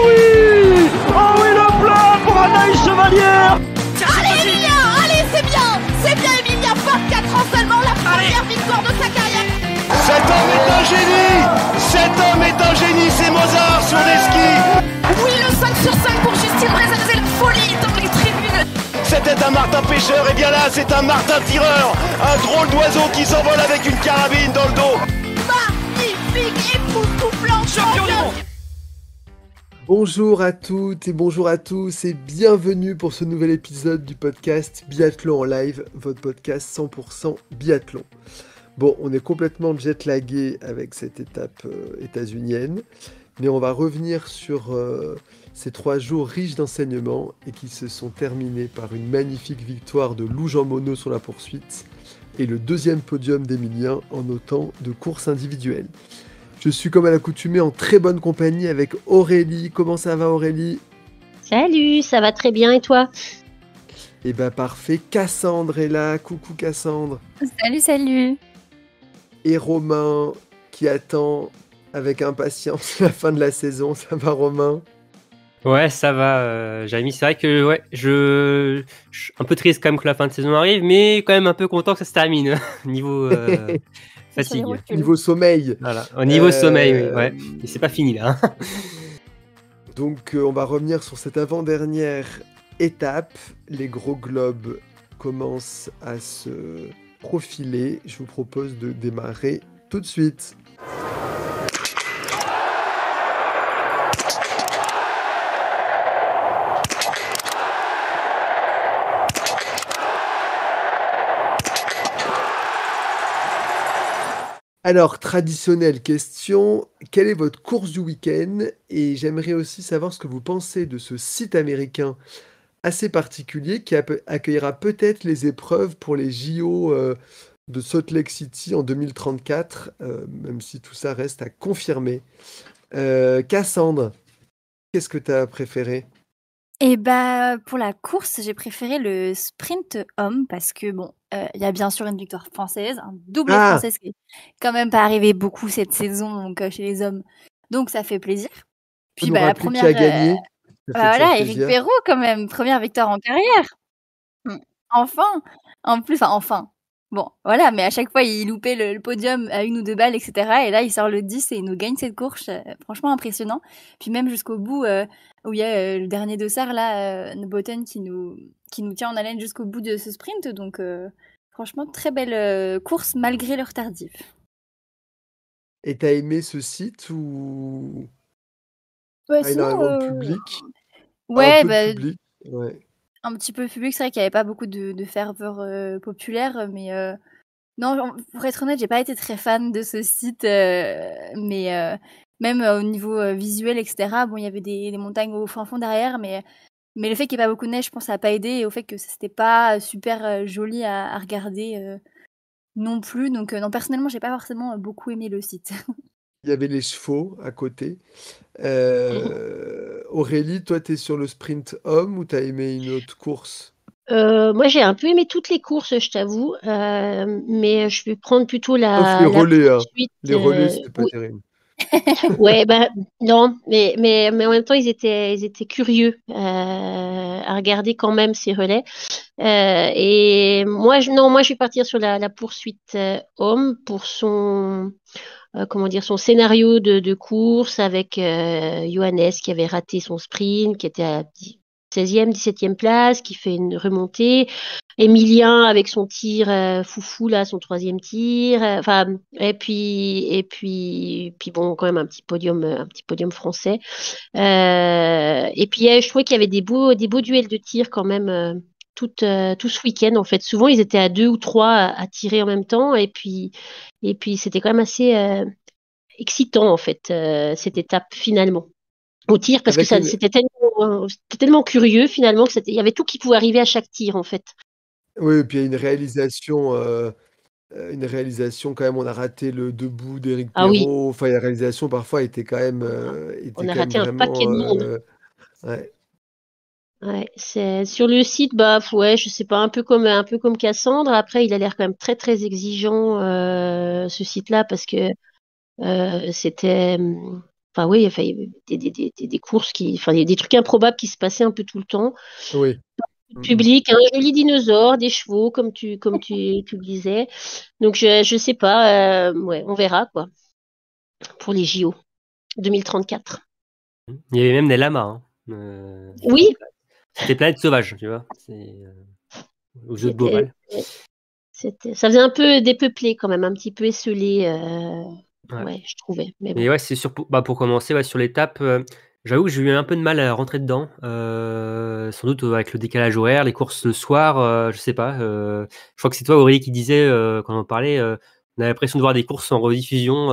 oui! Oh oui, le plat pour Anaïs Chevalier! Allez Emilia, allez c'est bien Emilia, 24 ans seulement, la première victoire de sa carrière. Cet homme est un génie! Cet homme est un génie, c'est Mozart sur des skis! Oui, le 5 sur 5 pour Justine Brezal, c'est la folie dans les tribunes. C'était un martin pêcheur, et bien là c'est un martin tireur! Un drôle d'oiseau qui s'envole avec une carabine dans le dos! Magnifique, époustouflant, champion du monde. Bonjour à toutes et bonjour à tous et bienvenue pour ce nouvel épisode du podcast Biathlon en live, votre podcast 100% biathlon. Bon, on est complètement jet-lagué avec cette étape états-unienne, mais on va revenir sur ces 3 jours riches d'enseignements et qui se sont terminés par une magnifique victoire de Lou Jean Monod sur la poursuite et le 2e podium d'Emilien en autant de courses individuelles. Je suis comme à l'accoutumée en très bonne compagnie avec Aurélie. Comment ça va Aurélie ? Salut, ça va très bien et toi ? Eh ben parfait, Cassandre est là. Coucou Cassandre. Salut. Et Romain qui attend avec impatience la fin de la saison. Ça va Romain ? Ouais, ça va, Jérémy. C'est vrai que je suis un peu triste quand même que la fin de saison arrive, mais quand même un peu content que ça se termine. Niveau fatigue. Niveau sommeil. Voilà, au niveau sommeil, oui, ouais. Et c'est pas fini là. Donc on va revenir sur cette avant-dernière étape. Les gros globes commencent à se profiler. Je vous propose de démarrer tout de suite. Alors, traditionnelle question, quelle est votre course du week-end ? Et j'aimerais aussi savoir ce que vous pensez de ce site américain assez particulier qui accueillera peut-être les épreuves pour les JO de Salt Lake City en 2034, même si tout ça reste à confirmer. Cassandre, qu'est-ce que tu as préféré ? Et bah pour la course, j'ai préféré le sprint homme parce que bon, il y a bien sûr une victoire française, un doublé française qui est quand même pas arrivé beaucoup cette saison donc chez les hommes. Donc ça fait plaisir. Puis bah la première qui a gagné. voilà, Éric Perrault quand même, première victoire en carrière. Enfin, en plus enfin. Bon, voilà, mais à chaque fois, il loupait le podium à 1 ou 2 balles, etc. Et là, il sort le 10 et il nous gagne cette course. Franchement, impressionnant. Puis même jusqu'au bout, où il y a le dernier dossard, là, Botten, qui nous tient en haleine jusqu'au bout de ce sprint. Donc, franchement, très belle course, malgré l'heure tardive. Et t'as aimé ce site ou sinon, public ? Ouais, public, ouais. Un petit peu public, c'est vrai qu'il n'y avait pas beaucoup de ferveur populaire, mais non, pour être honnête, j'ai pas été très fan de ce site, mais même au niveau visuel, etc. Bon, il y avait des montagnes au fin fond derrière, mais le fait qu'il n'y ait pas beaucoup de neige, je pense, ça n'a pas aidé, et au fait que c'était pas super joli à regarder non plus. Donc non, personnellement, j'ai pas forcément beaucoup aimé le site. Il y avait les chevaux à côté. Aurélie, toi, tu es sur le sprint homme ou tu as aimé une autre course ? Moi, j'ai un peu aimé toutes les courses, je t'avoue, mais je vais prendre plutôt Sauf les relais, poursuite. Les relais, c'était pas terrible. Ouais, non, mais en même temps, ils étaient curieux à regarder quand même ces relais. Et moi, je vais partir sur la poursuite homme pour son son scénario de course avec Johannes qui avait raté son sprint, qui était à 16e, 17e place, qui fait une remontée. Emilien avec son tir foufou là, son 3e tir. Et puis bon, quand même un petit podium français. Et puis je trouvais qu'il y avait des beaux duels de tir quand même. Tout ce week-end en fait. Souvent ils étaient à 2 ou 3 à tirer en même temps et puis c'était quand même assez excitant en fait cette étape finalement au tir parce que c'était tellement curieux finalement que il y avait tout qui pouvait arriver à chaque tir en fait. Oui, et puis il y a une réalisation quand même. On a raté le debout d'Éric Perrault. Oui. Enfin, la réalisation parfois était quand même. On a raté un paquet de monde. Ouais. Ouais, c'est sur le site, ouais, je sais pas, un peu comme Cassandre. Après, il a l'air quand même très très exigeant ce site-là parce que c'était Enfin oui, enfin, il y avait des courses enfin, il y a des trucs improbables qui se passaient un peu tout le temps. Oui. Public, un joli dinosaure, des chevaux, tu le disais. Donc je sais pas, ouais, on verra quoi pour les JO 2034. Il y avait même des lamas. Hein. Oui, C'était Planète Sauvage, tu vois. C'est aux jeux de Beauval. ça faisait un peu dépeuplé quand même, un petit peu esselé, Ouais. je trouvais. Mais bon. Et ouais, c'est pour commencer, sur l'étape, j'avoue que j'ai eu un peu de mal à rentrer dedans. Sans doute avec le décalage horaire, les courses le soir, je sais pas. Je crois que c'est toi, Aurélie, qui disait, quand on en parlait, on a l'impression de voir des courses en rediffusion.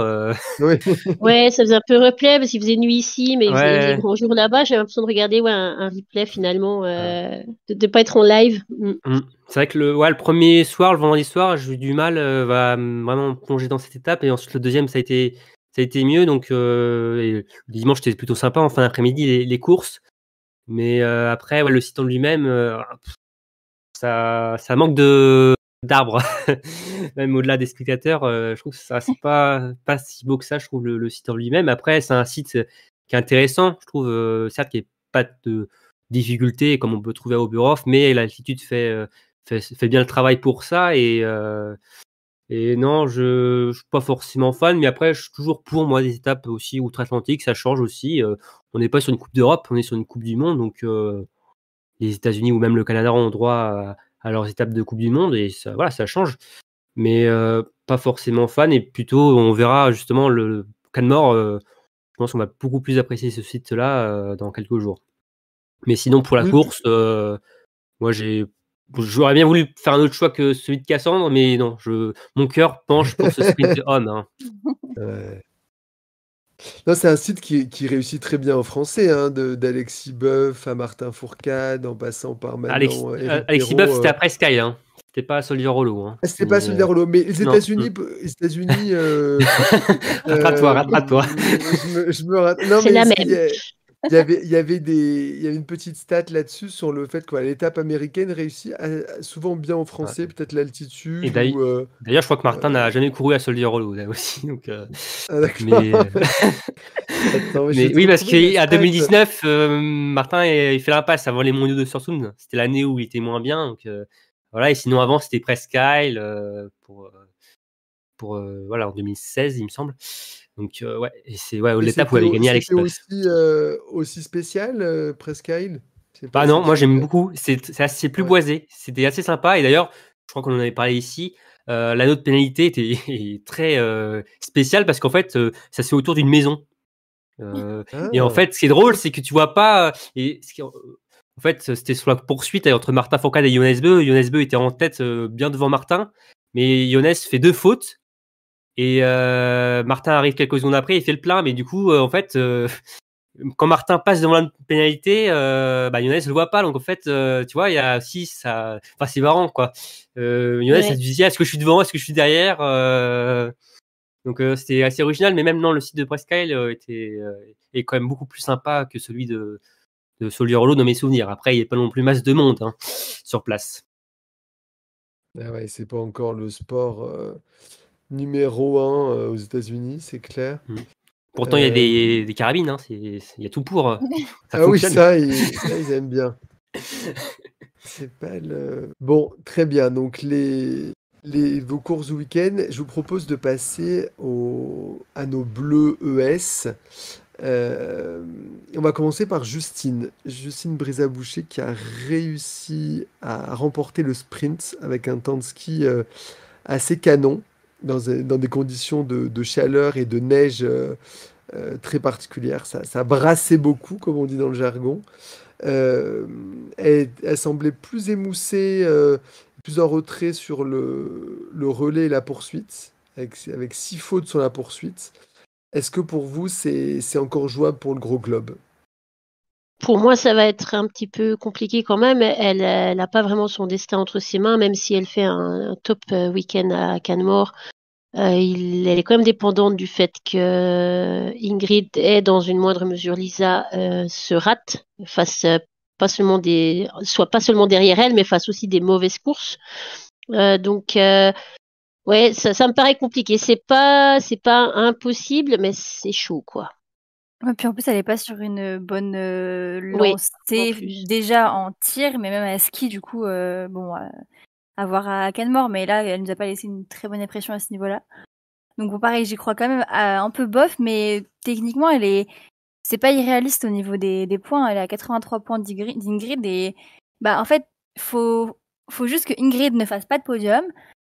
Oui. Ouais, ça faisait un peu replay parce qu'il faisait nuit ici, mais il faisait Ouais. grand jour là-bas. J'avais l'impression de regarder un replay finalement, de pas être en live. C'est vrai que le premier soir, le vendredi soir, j'ai eu du mal à vraiment plonger dans cette étape. Et ensuite, le deuxième, ça a été mieux. Donc, et le dimanche, c'était plutôt sympa en fin d'après-midi, les courses. Mais après, le site en lui-même, ça manque d'arbres. Même au-delà des spectateurs, je trouve que ça, c'est pas si beau que ça, je trouve, le site en lui-même. Après, c'est un site qui est intéressant, je trouve, certes, qui n'est pas de difficulté comme on peut trouver à Oberhof, mais l'altitude fait bien le travail pour ça. Et non, je suis pas forcément fan, mais après, je suis toujours pour moi des étapes aussi outre-Atlantique, ça change aussi. On n'est pas sur une Coupe d'Europe, on est sur une Coupe du Monde, donc les États-Unis ou même le Canada ont droit à leurs étapes de Coupe du Monde, et ça change. Mais pas forcément fan, et plutôt, on verra justement le Canmore. Je pense qu'on va beaucoup plus apprécier ce site-là dans quelques jours. Mais sinon, pour la Oui. course, moi, j'aurais bien voulu faire un autre choix que celui de Cassandre, mais non, mon cœur penche pour ce sprint homme. Hein. Non, c'est un site qui réussit très bien en français, hein, d'Alexis Boeuf à Martin Fourcade, en passant par maintenant Éric Alexis Perrault, Boeuf, c'était après Sky, hein. C'était pas Soldier Rollo. Hein. Ah, c'était pas celui d'Arolo, mais les non. États-Unis, Rattrape-toi. je me rate. Non, C'est mais la même. il y avait une petite stat là-dessus sur le fait que l'étape américaine réussit souvent bien en français, peut-être l'altitude. Et d'ailleurs, je crois que Martin n'a jamais couru à Soldier Rollo là aussi. Donc, d'accord. Mais oui, parce qu'à 2019, Martin il fait l'impasse avant les mondiaux de Sursum. C'était l'année où il était moins bien. Donc, voilà. Et sinon, avant, c'était Presque Isle en 2016, il me semble. Donc, et c'est l'étape où elle avait gagné Alexis Boeuf. C'était aussi spécial, Presque Isle. Bah non, moi j'aime beaucoup. C'est plus boisé. C'était assez sympa. Et d'ailleurs, je crois qu'on en avait parlé ici. L'anneau de pénalité était très spécial parce qu'en fait, ça se fait autour d'une maison. Et en fait, ce qui est drôle, c'est que tu vois pas. En fait, c'était sur la poursuite entre Martin Fourcade et Jonas Beu. Jonas Beu était en tête bien devant Martin, mais Jonas fait 2 fautes. Et Martin arrive quelques secondes après, il fait le plein, mais du coup, en fait, quand Martin passe devant la pénalité, Jonas le voit pas. Donc en fait, tu vois, il y a aussi ça. Enfin, c'est marrant, quoi. Jonas, il se disait, est-ce que je suis devant, est-ce que je suis derrière Donc c'était assez original, mais même non, le site de Presque Isle est quand même beaucoup plus sympa que celui de Soldier Rollo dans mes souvenirs. Après, il n'y a pas non plus masse de monde sur place. Ah ouais, c'est pas encore le sport numéro 1 aux États-Unis, c'est clair. Pourtant, il y a des carabines, hein, il y a tout pour. Ça fonctionne. Oui, ça, ils aiment bien. C'est pas le. Bon, très bien. Donc, vos courses du week-end, je vous propose de passer à nos bleus ES. On va commencer par Justine Brisaboucher qui a réussi à remporter le sprint avec un temps de ski assez canon dans des conditions de chaleur et de neige très particulières. Ça brassait beaucoup, comme on dit dans le jargon. Elle semblait plus émoussée, plus en retrait sur le relais et la poursuite, avec 6 fautes sur la poursuite. Est-ce que pour vous, c'est encore jouable pour le gros globe? Pour moi, ça va être un petit peu compliqué quand même. Elle n'a pas vraiment son destin entre ses mains, même si elle fait un top week-end à Canmore. Elle est quand même dépendante du fait que Ingrid et dans une moindre mesure Lisa se rate face soit pas seulement derrière elle, mais face aussi des mauvaises courses. Donc ouais, ça me paraît compliqué. C'est pas impossible, mais c'est chaud, quoi. Ouais, puis en plus, elle est pas sur une bonne Oui, lancée en plus. déjà en tir, mais même à ski, du coup, bon, à voir à Canmore, mais là, elle nous a pas laissé une très bonne impression à ce niveau-là. Donc bon, pareil, j'y crois quand même un peu bof, mais techniquement, c'est pas irréaliste au niveau des points. Elle est à 83 points d'Ingrid et bah en fait, faut juste que Ingrid ne fasse pas de podium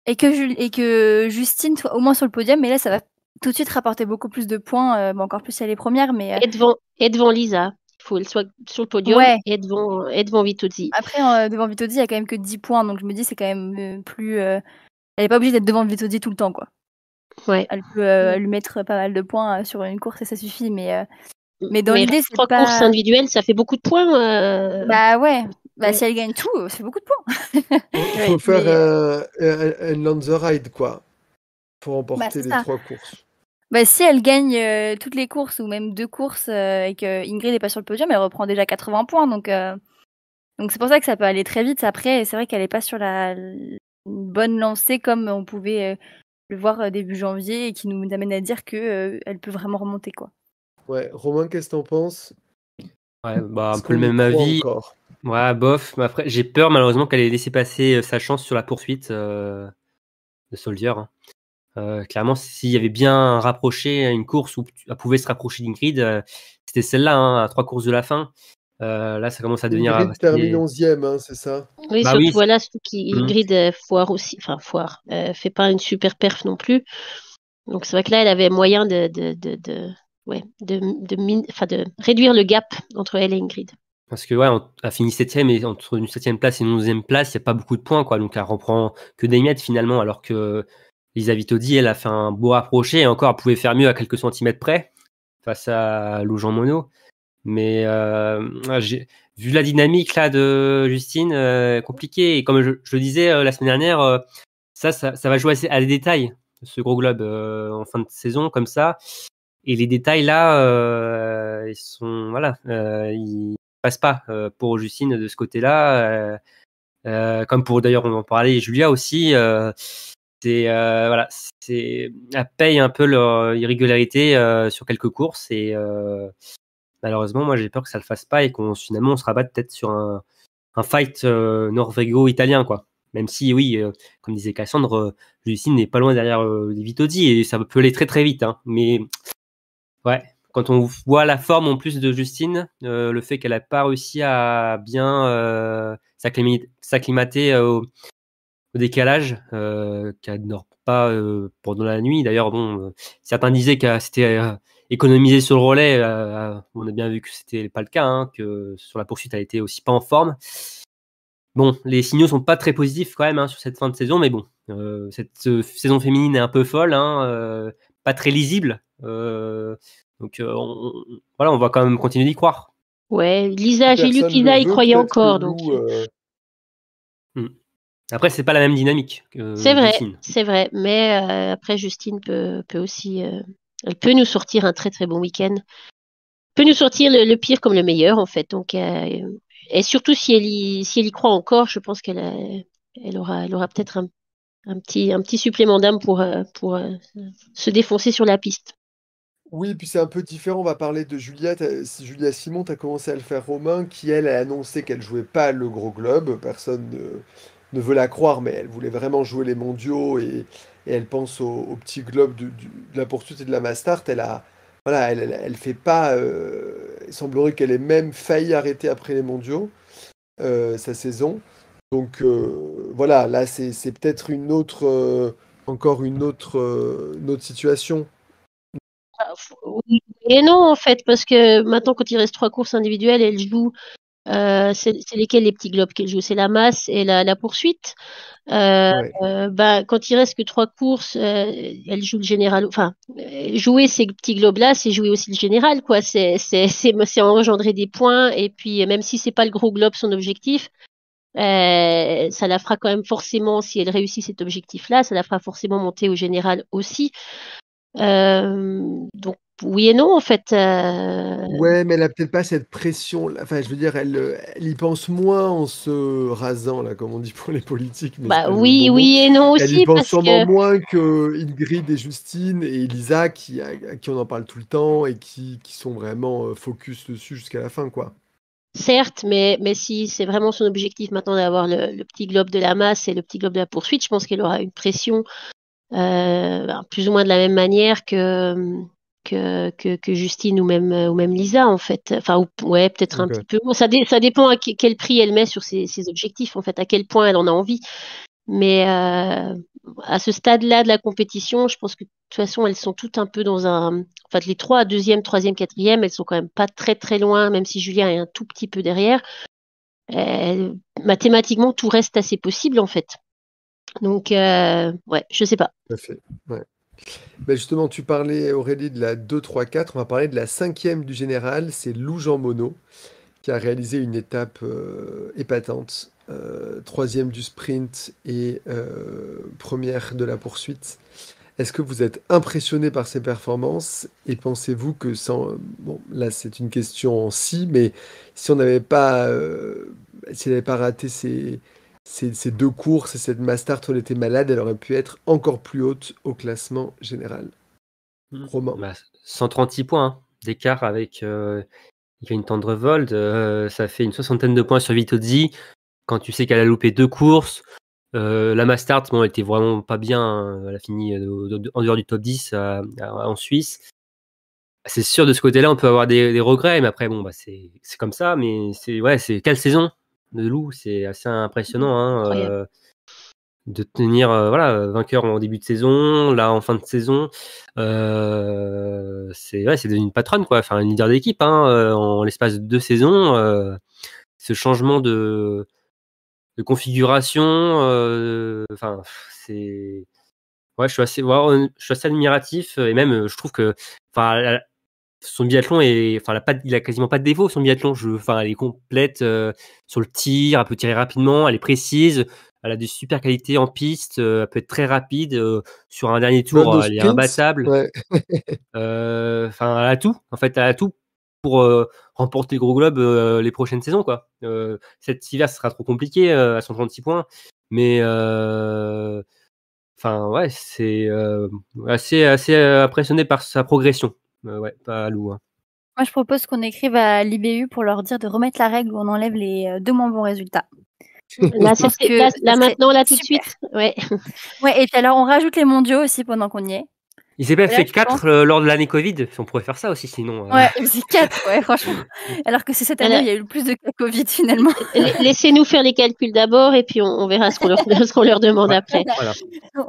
et que Justine soit au moins sur le podium. Mais là, ça va tout de suite rapporter beaucoup plus de points. Bon, encore plus si elle est première, mais Et devant Lisa. Il faut qu'elle soit sur le podium ouais. et devant Vitozzi. Après, devant Vitozzi, il y a quand même que 10 points, donc je me dis c'est quand même plus. Elle est pas obligée d'être devant Vitozzi tout le temps, quoi. Ouais. Elle peut lui mettre pas mal de points sur une course et ça suffit, mais dans l'idée, c'est 3 pas. courses individuelles, ça fait beaucoup de points. Bah ouais. Bah Ouais. si elle gagne tout, ça fait beaucoup de points. Il faut faire un land the ride, quoi, pour remporter les ça. 3 courses. Bah si elle gagne toutes les courses ou même 2 courses et que Ingrid n'est pas sur le podium, elle reprend déjà 80 points. Donc c'est pour ça que ça peut aller très vite. Après, c'est vrai qu'elle n'est pas sur une bonne lancée comme on pouvait le voir début janvier et qui nous amène à dire que elle peut vraiment remonter, quoi. Ouais, Romain, qu'est-ce que t'en penses? Ouais, bah, un Est-ce peu le qu'on y même croit avis. encore? Ouais, bof. Mais après, j'ai peur malheureusement qu'elle ait laissé passer sa chance sur la poursuite de Soldier. Clairement, s'il y avait bien rapproché une course où elle pouvait se rapprocher d'Ingrid, c'était celle-là, hein, à 3 courses de la fin. Là, ça commence à devenir Ingrid termine 11e, hein, c'est ça? Oui, Bah surtout oui. voilà, surtout qu'Ingrid foire aussi, enfin foire, fait pas une super perf non plus. Donc c'est vrai que là, elle avait moyen de réduire le gap entre elle et Ingrid. Parce que ouais, elle a fini 7e et entre une 7e place et une 11e place, il n'y a pas beaucoup de points, quoi. Donc elle reprend que des miettes finalement, alors que Lisa Vitozzi, elle a fait un beau rapproché et encore, elle pouvait faire mieux à quelques centimètres près face à Lou Jean Monod. Mais j'ai vu la dynamique là de Justine, compliquée. Et comme je le disais la semaine dernière, ça va jouer à des détails, ce gros globe en fin de saison comme ça. Et les détails là, ils sont voilà, ils passent pas pour Justine de ce côté-là. Comme pour d'ailleurs on en parlait, Julia aussi. Voilà, elle paye un peu leur irrégularité sur quelques courses et malheureusement, moi j'ai peur que ça le fasse pas et qu'on finalement on se rabatte peut-être sur un fight norvégo-italien, quoi. Même si oui, comme disait Cassandre, Justine n'est pas loin derrière les Vitozzi et ça peut aller très très vite, hein. Mais ouais, quand on voit la forme en plus de Justine, le fait qu'elle n'a pas réussi à bien s'acclimater au décalage, qu'elle dort pas pendant la nuit. D'ailleurs, bon, certains disaient que c'était économisé sur le relais. On a bien vu que c'était pas le cas, hein, que sur la poursuite, elle était aussi pas en forme. Bon, les signaux sont pas très positifs quand même, hein, sur cette fin de saison, mais bon, cette saison féminine est un peu folle, hein, pas très lisible. Donc voilà, on va quand même continuer d'y croire. Ouais, Lisa, j'ai lu Personne qu'Lisa le y veut, croyait peut-être que encore. Lou, Donc, Après, c'est pas la même dynamique que Justine. c'est vrai. Mais après, Justine peut aussi, elle peut nous sortir un très très bon week-end. Peut nous sortir le pire comme le meilleur en fait. Donc, et surtout si elle y croit encore, je pense elle aura peut-être un petit supplément d'âme pour se défoncer sur la piste. Oui, puis c'est un peu différent. On va parler de Julia. Julia Simon, tu as commencé à le faire, Romain, qui elle a annoncé qu'elle jouait pas le gros globe. Personne ne veut la croire, mais elle voulait vraiment jouer les mondiaux et elle pense au petit globe de la poursuite et de la Mastart. Voilà, elle fait pas. Il semblerait qu'elle ait même failli arrêter après les mondiaux sa saison. Donc voilà, là c'est peut-être encore une autre situation. Oui et non en fait, parce que maintenant quand il reste 3 courses individuelles, elle joue. C'est lesquels les petits globes qu'elle joue? C'est la masse et la poursuite. Ouais. Quand il reste que 3 courses, elle joue le général. Enfin, jouer ces petits globes-là, c'est jouer aussi le général, quoi. C'est engendrer des points. Et puis, même si c'est pas le gros globe son objectif, ça la fera quand même forcément, si elle réussit cet objectif-là, ça la fera forcément monter au général aussi. Donc oui et non, en fait. Ouais, mais elle a peut-être pas cette pression. Enfin, je veux dire, elle y pense moins en se rasant, là, comme on dit pour les politiques, mais c'est Bah pas le oui, bon mot. oui et non Elle y aussi, pense parce sûrement que moins que Ingrid et Justine et Elisa, à qui on en parle tout le temps et qui sont vraiment focus dessus jusqu'à la fin, quoi. certes, mais si c'est vraiment son objectif maintenant d'avoir le petit globe de la masse et le petit globe de la poursuite, je pense qu'elle aura une pression plus ou moins de la même manière que Justine ou même Lisa, en fait. Enfin, ouais, peut-être un Ok. petit peu moins. Ça dépend à quel prix elle met sur ses objectifs, en fait, à quel point elle en a envie. Mais à ce stade-là de la compétition, je pense que de toute façon, elles sont toutes un peu dans un. En fait, les trois, deuxième, troisième, quatrième, elles sont quand même pas très très loin, même si Julien est un tout petit peu derrière. Mathématiquement, tout reste assez possible, en fait. Donc, ouais, je sais pas. Tout à fait. Ouais. Ben justement, tu parlais, Aurélie, de la 2, 3, 4. On va parler de la cinquième du général. C'est Lou Jean Monod qui a réalisé une étape épatante. Troisième du sprint et première de la poursuite. Est-ce que vous êtes impressionné par ses performances et pensez-vous que sans... Bon, là c'est une question en si, mais si on n'avait pas... si elle n'avait pas raté ces deux courses et cette Mastart où elle était malade, elle aurait pu être encore plus haute au classement général. Romain. Bah, 136 points hein, d'écart avec une Tendrevold. Ça fait une 60aine de points sur Vitozzi. Quand tu sais qu'elle a loupé 2 courses, la Mastart, bon, elle était vraiment pas bien. Hein. Elle a fini en dehors du top 10 en Suisse. C'est sûr, de ce côté-là, on peut avoir des regrets, mais après, bon, bah, c'est comme ça. Mais c'est quelle saison de Lou, c'est assez impressionnant. Hein, Incroyable. de tenir vainqueur en début de saison, là en fin de saison. C'est devenu une patronne, quoi. Enfin, une leader d'équipe hein, en l'espace de 2 saisons. Ce changement de configuration, enfin, c'est. Ouais, je suis assez admiratif et même je trouve que enfin son biathlon est enfin il a quasiment pas de défaut son biathlon, enfin elle est complète sur le tir, elle peut tirer rapidement, elle est précise, elle a des super qualités en piste, elle peut être très rapide sur un dernier Bonne tour, au elle est sprint. imbattable. Ouais. Enfin elle a tout. En fait, elle a tout pour remporter le gros globe les prochaines saisons quoi. Cet hiver, ce sera trop compliqué à 136 points, mais enfin, ouais, c'est assez impressionné par sa progression. Ouais, pas Lou. Hein. Moi, je propose qu'on écrive à l'IBU pour leur dire de remettre la règle où on enlève les 2 moins bons résultats. Là, Je pense que là, ça serait maintenant, là, tout de super. suite. Ouais. Ouais, et puis alors, on rajoute les mondiaux aussi pendant qu'on y est. Il s'est pas Et là, fait je 4 pense... lors de l'année Covid. On pourrait faire ça aussi sinon. Ouais, c'est 4, ouais, franchement. Alors que c'est cette année où il y a eu le plus de cas Covid finalement. Laissez-nous faire les calculs d'abord et puis on verra ce qu'on leur demande après. Voilà.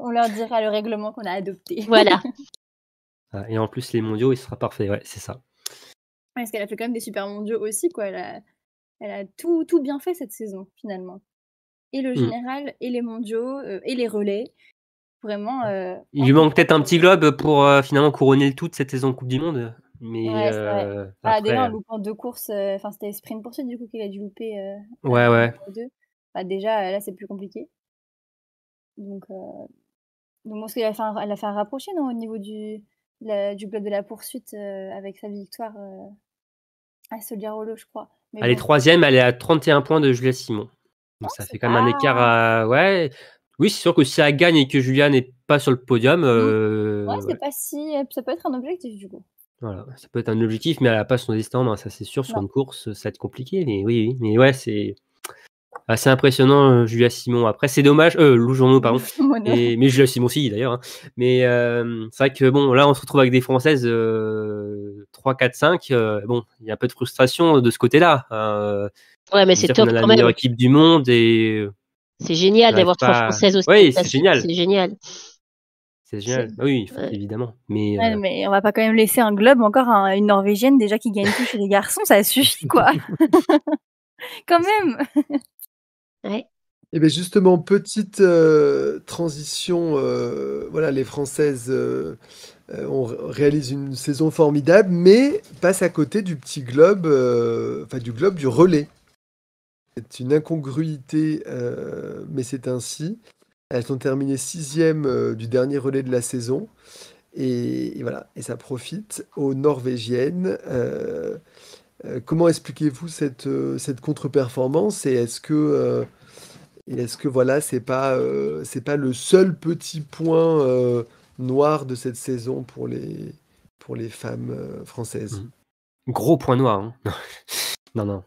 On leur dira le règlement qu'on a adopté. Voilà. Et en plus, les mondiaux, il sera parfait. Ouais, c'est ça. Parce qu'elle a fait quand même des super mondiaux aussi, quoi. Elle a tout bien fait cette saison, finalement. Et le général, et les mondiaux, et les relais. Vraiment. Il lui manque peut-être un petit globe pour finalement couronner le tout de cette saison Coupe du Monde. Mais ouais, c'est vrai. après... déjà, en loupant 2 courses, enfin, c'était sprint poursuite du coup qu'il a dû louper. Ouais. 2. Bah, déjà, là, c'est plus compliqué. Donc moi, elle a fait un rapproché, non, au niveau du globe de la poursuite avec sa victoire à Soliarolo, je crois. Mais elle est 3ème, elle est à 31 points de Julia Simon. Donc ça fait quand même un écart à... Ouais. Oui, c'est sûr que si elle gagne et que Julia n'est pas sur le podium... ouais, c'est pas si... Ça peut être un objectif, du coup. Voilà, ça peut être un objectif, mais elle n'a pas son destin en main, ça c'est sûr. Sur une course, ça va être compliqué. Mais oui. Mais ouais, c'est assez impressionnant, Julia Simon. Après, c'est dommage... Lou Journaux, pardon. Mais Julia Simon aussi, d'ailleurs. Hein. Mais c'est vrai que, bon, là, on se retrouve avec des Françaises 3, 4, 5. Bon, il y a un peu de frustration de ce côté-là. Ouais, mais c'est top on a la quand meilleure même. équipe du monde et... C'est génial d'avoir 3 Françaises aussi. Oui, c'est génial. C'est génial. C'est génial. Oui, évidemment. Mais, mais on va pas quand même laisser un globe encore à une Norvégienne déjà qui gagne tout chez les garçons, ça suffit quoi. Quand même. Ouais. Et bien justement, petite transition, voilà, les Françaises réalisent une saison formidable, mais passent à côté du petit globe, enfin du globe du relais. C'est une incongruité, mais c'est ainsi. Elles ont terminé 6e du dernier relais de la saison. Et voilà, et ça profite aux Norvégiennes. Comment expliquez-vous cette contre-performance et est-ce que voilà, c'est pas le seul petit point noir de cette saison pour les femmes françaises? Gros point noir. Hein. Non.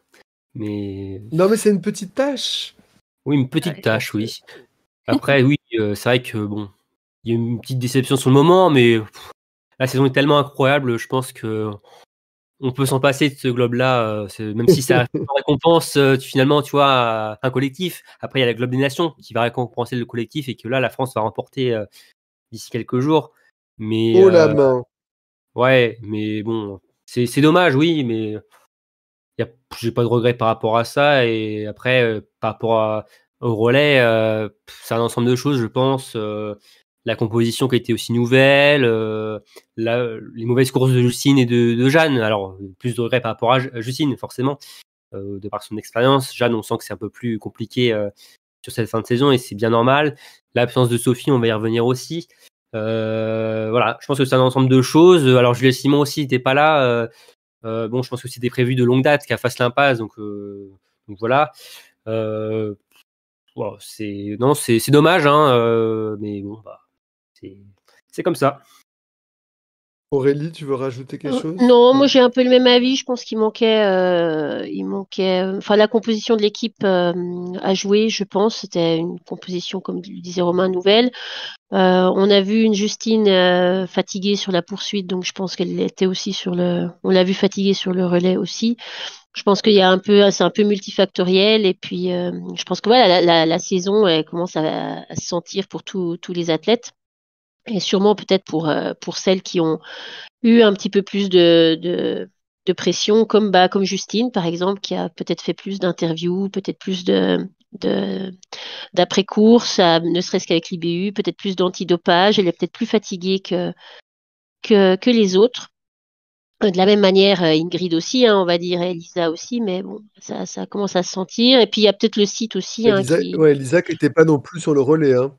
Mais Non, mais c'est une petite tâche. oui, une petite tâche, oui. Après, oui, c'est vrai que bon, il y a une petite déception sur le moment, mais la saison est tellement incroyable, je pense que on peut s'en passer de ce globe-là, même si ça récompense finalement, tu vois, un collectif. Après, il y a la Globe des Nations qui va récompenser le collectif et que là, la France va remporter d'ici quelques jours. Mais Oh la main. ouais, mais bon, c'est dommage, oui, mais j'ai pas de regrets par rapport à ça. Et après, par rapport au relais, c'est un ensemble de choses, je pense. La composition qui a été aussi nouvelle, les mauvaises courses de Justine et de Jeanne. Alors, plus de regrets par rapport à Justine, forcément, de par son expérience. Jeanne, on sent que c'est un peu plus compliqué sur cette fin de saison et c'est bien normal. L'absence de Sophie, on va y revenir aussi. Voilà, je pense que c'est un ensemble de choses. Alors, Julia Simon aussi n'était pas là. Bon, je pense que c'était prévu de longue date qu'elle fasse l'impasse, donc voilà. Voilà, c'est dommage, hein, mais bon, bah, c'est comme ça. Aurélie, tu veux rajouter quelque chose? Non, moi j'ai un peu le même avis. Je pense qu'il manquait, enfin la composition de l'équipe à jouer. Je pense c'était une composition, comme le disait Romain, nouvelle. On a vu une Justine fatiguée sur la poursuite, donc je pense qu'elle était aussi on l'a vu fatiguée sur le relais aussi. Je pense qu'il y a c'est un peu multifactoriel et puis je pense que voilà la saison elle commence à se sentir pour tous les athlètes et sûrement peut-être pour celles qui ont eu un petit peu plus de pression, comme Justine, par exemple, qui a peut-être fait plus d'interviews, peut-être plus d'après-course, ne serait-ce qu'avec l'IBU, peut-être plus d'antidopage. Elle est peut-être plus fatiguée que les autres. De la même manière, Ingrid aussi, hein, on va dire, et Elisa aussi, mais bon, ça commence à se sentir. Et puis, il y a peut-être le site aussi. Elisa qui n'était pas non plus sur le relais. Hein.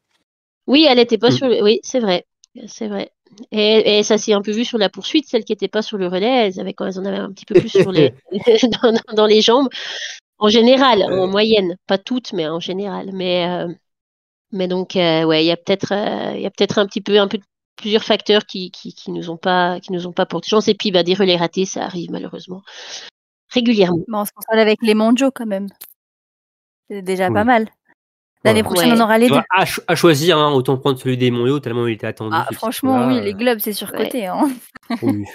Oui, elle n'était pas sur le... Oui, c'est vrai. C'est vrai. Et ça s'est un peu vu sur la poursuite, celles qui n'étaient pas sur le relais, elles en avaient un petit peu plus sur dans les jambes. En général, en moyenne, pas toutes, mais en général. Mais donc, ouais, il y a peut-être un peu plusieurs facteurs qui nous ont pas porté chance. Et puis, des relais ratés, ça arrive malheureusement régulièrement. Bon, on se console avec les mondiaux quand même. C'est déjà pas mal. L'année prochaine, on aura les deux. À choisir, hein, autant prendre celui des mondiaux, tellement il était attendu. Ah, franchement, oui, les globes, c'est surcoté. Hein. Oui.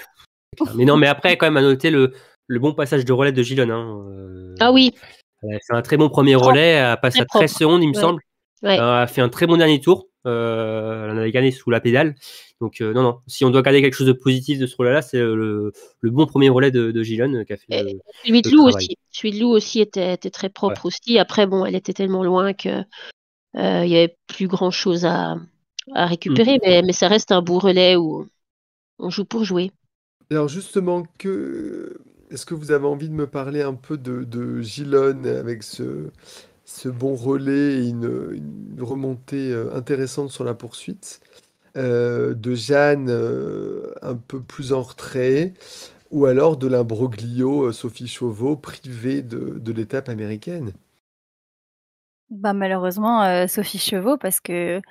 Mais non, mais après, quand même, à noter le bon passage de relais de Gilon. Hein. Ah oui. Elle a fait un très bon premier relais, elle a passé à 13 secondes, il me semble. Ouais. Elle a fait un très bon dernier tour. Elle en avait gagné sous la pédale. Donc, non. Si on doit garder quelque chose de positif de ce relais-là, c'est le bon premier relais de Gilon qui a fait celui de Lou aussi. Celui de Lou aussi était très propre aussi. Après, bon, elle était tellement loin que il y avait plus grand-chose à récupérer. Mais ça reste un beau relais où on joue pour jouer. Alors justement, est-ce que vous avez envie de me parler un peu de Gilon avec ce bon relais et une remontée intéressante sur la poursuite, de Jeanne un peu plus en retrait, ou alors de l'imbroglio Sophie Chauveau privée de l'étape américaine? Malheureusement, Sophie Chauveau, parce que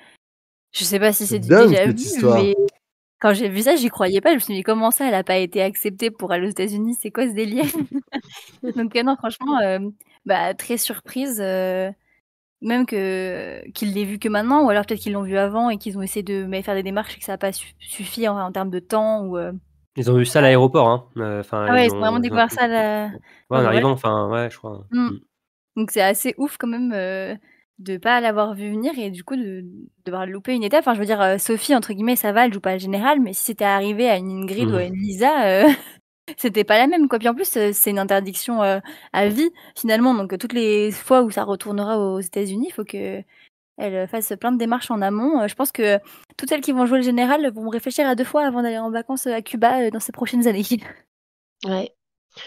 je sais pas si c'est dingue, déjà cette vu, histoire. mais quand j'ai vu ça, j'y croyais pas. Je me suis dit, comment ça, elle a pas été acceptée pour aller aux États-Unis? C'est quoi ce délire? Donc non, franchement, très surprise, même qu'ils l'aient vu que maintenant, ou alors peut-être qu'ils l'ont vu avant et qu'ils ont essayé de faire des démarches et que ça n'a pas suffi en termes de temps. Ou, Ils ont vu ça à l'aéroport. Hein. Ils ont vraiment découvert ça en arrivant, je crois. Donc c'est assez ouf quand même de pas l'avoir vu venir et du coup de devoir louper une étape. Enfin, je veux dire, Sophie, entre guillemets, ça va, elle joue pas le général, mais si c'était arrivé à une Ingrid ou à une Lisa, c'était pas la même, quoi. Puis en plus, c'est une interdiction à vie, finalement. Donc toutes les fois où ça retournera aux États-Unis, il faut qu'elle fasse plein de démarches en amont. Je pense que toutes celles qui vont jouer le général vont réfléchir à 2 fois avant d'aller en vacances à Cuba dans ces prochaines années. Ouais.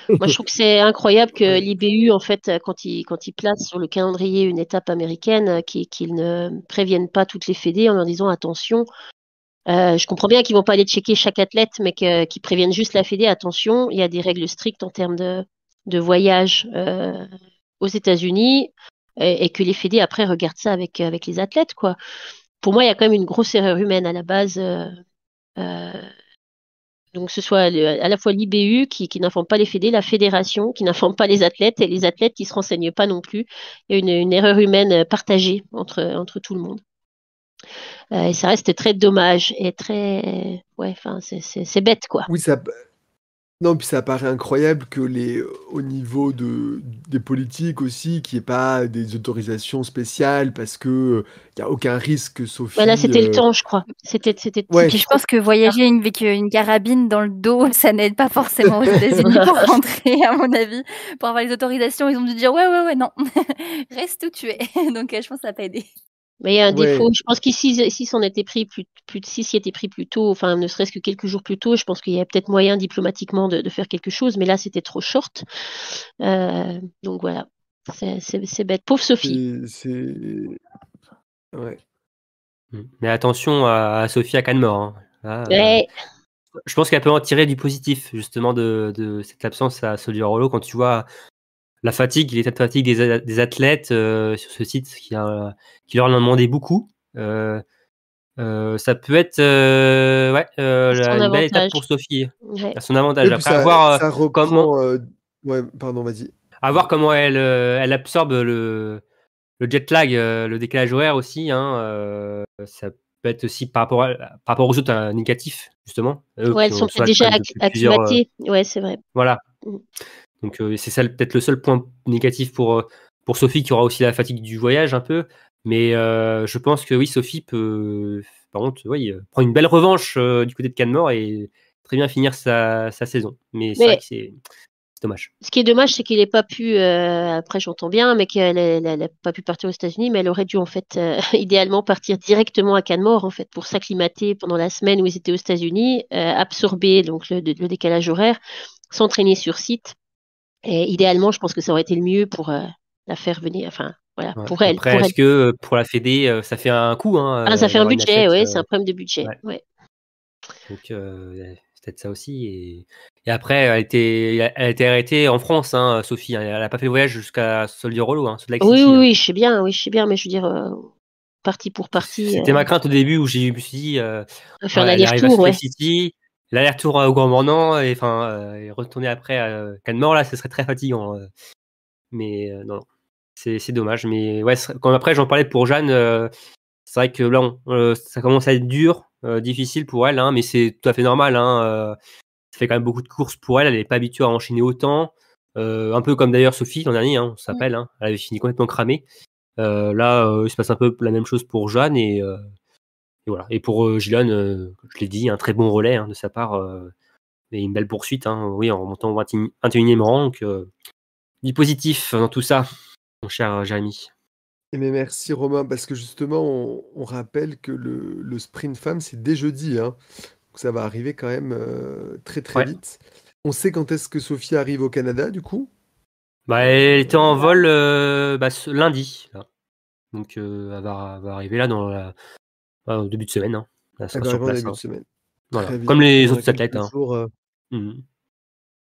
Moi, je trouve que c'est incroyable que l'IBU, en fait, quand il place sur le calendrier une étape américaine, qu'ils ne préviennent pas toutes les fédés en leur disant attention, Je comprends bien qu'ils vont pas aller checker chaque athlète, mais qu'ils préviennent juste la Fédé. Attention, il y a des règles strictes en termes de voyage aux États-Unis et que les Fédés après regardent ça avec les athlètes, quoi. Pour moi, il y a quand même une grosse erreur humaine à la base. Donc, ce soit à la fois l'IBU qui n'informe pas les fédés, la fédération qui n'informe pas les athlètes et les athlètes qui se renseignent pas non plus. Il y a une erreur humaine partagée entre tout le monde. Et ça reste très dommage et très, ouais, enfin, c'est bête, quoi. Oui, non, puis ça paraît incroyable que au niveau des politiques aussi, qu'il n'y ait pas des autorisations spéciales parce que il y a aucun risque que Sophie. Là, c'était le temps, je crois. C'était. Ouais, Puis je pense que voyager avec une carabine dans le dos, ça n'aide pas forcément aux États-Unis pour rentrer, à mon avis. Pour avoir les autorisations, ils ont dû dire ouais, non, reste où tu es. Donc je pense que ça n'a pas aidé. Mais il y a un Ouais. défaut. Je pense qu'ici, s'il s'en était pris s'il s'y était pris plus tôt, enfin, ne serait-ce que quelques jours plus tôt, je pense qu'il y a peut-être moyen diplomatiquement de faire quelque chose. Mais là, c'était trop short. Donc voilà. C'est bête. Pauvre Sophie. Ouais. Mais attention à Sophie à Canmore. Hein. Là, Ouais. je pense qu'elle peut en tirer du positif, justement, de cette absence à Solier-Rollo. Quand tu vois la fatigue, l'état de fatigue des athlètes sur ce site qui leur en a demandé beaucoup, ça peut être une belle étape pour Sophie. Ouais. À son avantage. Et après, à voir comment. Ouais, pardon, vas-y. À voir comment elle absorbe le jet lag, le décalage horaire aussi. Hein, ça peut être aussi par rapport aux autres négatifs, justement. Ouais, elles sont peut-être déjà acclimatées. Ouais, c'est vrai. Voilà. Donc c'est ça peut-être le seul point négatif pour Sophie, qui aura aussi la fatigue du voyage un peu. Mais je pense que oui, Sophie peut, par contre, prendre une belle revanche du côté de Canmore et très bien finir sa saison. Mais c'est vrai que c'est dommage. Ce qui est dommage, c'est qu'il n'ait pas pu, après j'entends bien, mais qu'elle n'a pas pu partir aux États-Unis, mais elle aurait dû en fait idéalement partir directement à Canmore en fait pour s'acclimater pendant la semaine où ils étaient aux États-Unis, absorber donc le décalage horaire, s'entraîner sur site. Et idéalement, je pense que ça aurait été le mieux pour la faire venir. Enfin, voilà, pour elle. Après, est-ce que pour la Fédé, ça fait un coût ça fait un budget, oui, c'est un problème de budget. Ouais. Donc, c'est peut-être ça aussi. Et après, elle a été arrêtée en France, hein, Sophie. Hein, elle n'a pas fait le voyage jusqu'à Solier-Rollo, hein, Salt Lake City. Oui, je sais bien, mais je veux dire, partie pour partie. C'était ma crainte au début où je me suis dit. Faire l'aller-retour, ouais. City, l'aller-retour au Grand Mornan et retourner après à Canmore, là, ce serait très fatigant. Mais non, c'est dommage. Mais ouais, quand après j'en parlais pour Jeanne, c'est vrai que là, ça commence à être dur, difficile pour elle, hein, mais c'est tout à fait normal. Hein, ça fait quand même beaucoup de courses pour elle. Elle n'est pas habituée à enchaîner autant. Un peu comme d'ailleurs Sophie l'an dernier, hein, on s'appelle. Hein, elle avait fini complètement cramée. Là, il se passe un peu la même chose pour Jeanne et voilà. Et pour Gillian, je l'ai dit, un très bon relais de sa part et une belle poursuite. Hein, oui, en remontant au 21e rang. Donc, du positif dans tout ça, mon cher Jérémy. Mais merci Romain, parce que justement, on rappelle que le sprint femme, c'est dès jeudi. Hein. Donc ça va arriver quand même très vite. On sait quand est-ce que Sophie arrive au Canada, du coup? Elle était en vol ce lundi. Là. Donc elle va arriver là au début de semaine. Hein. Elle sera sur place. Début de semaine. Voilà. Comme les autres athlètes. Hein.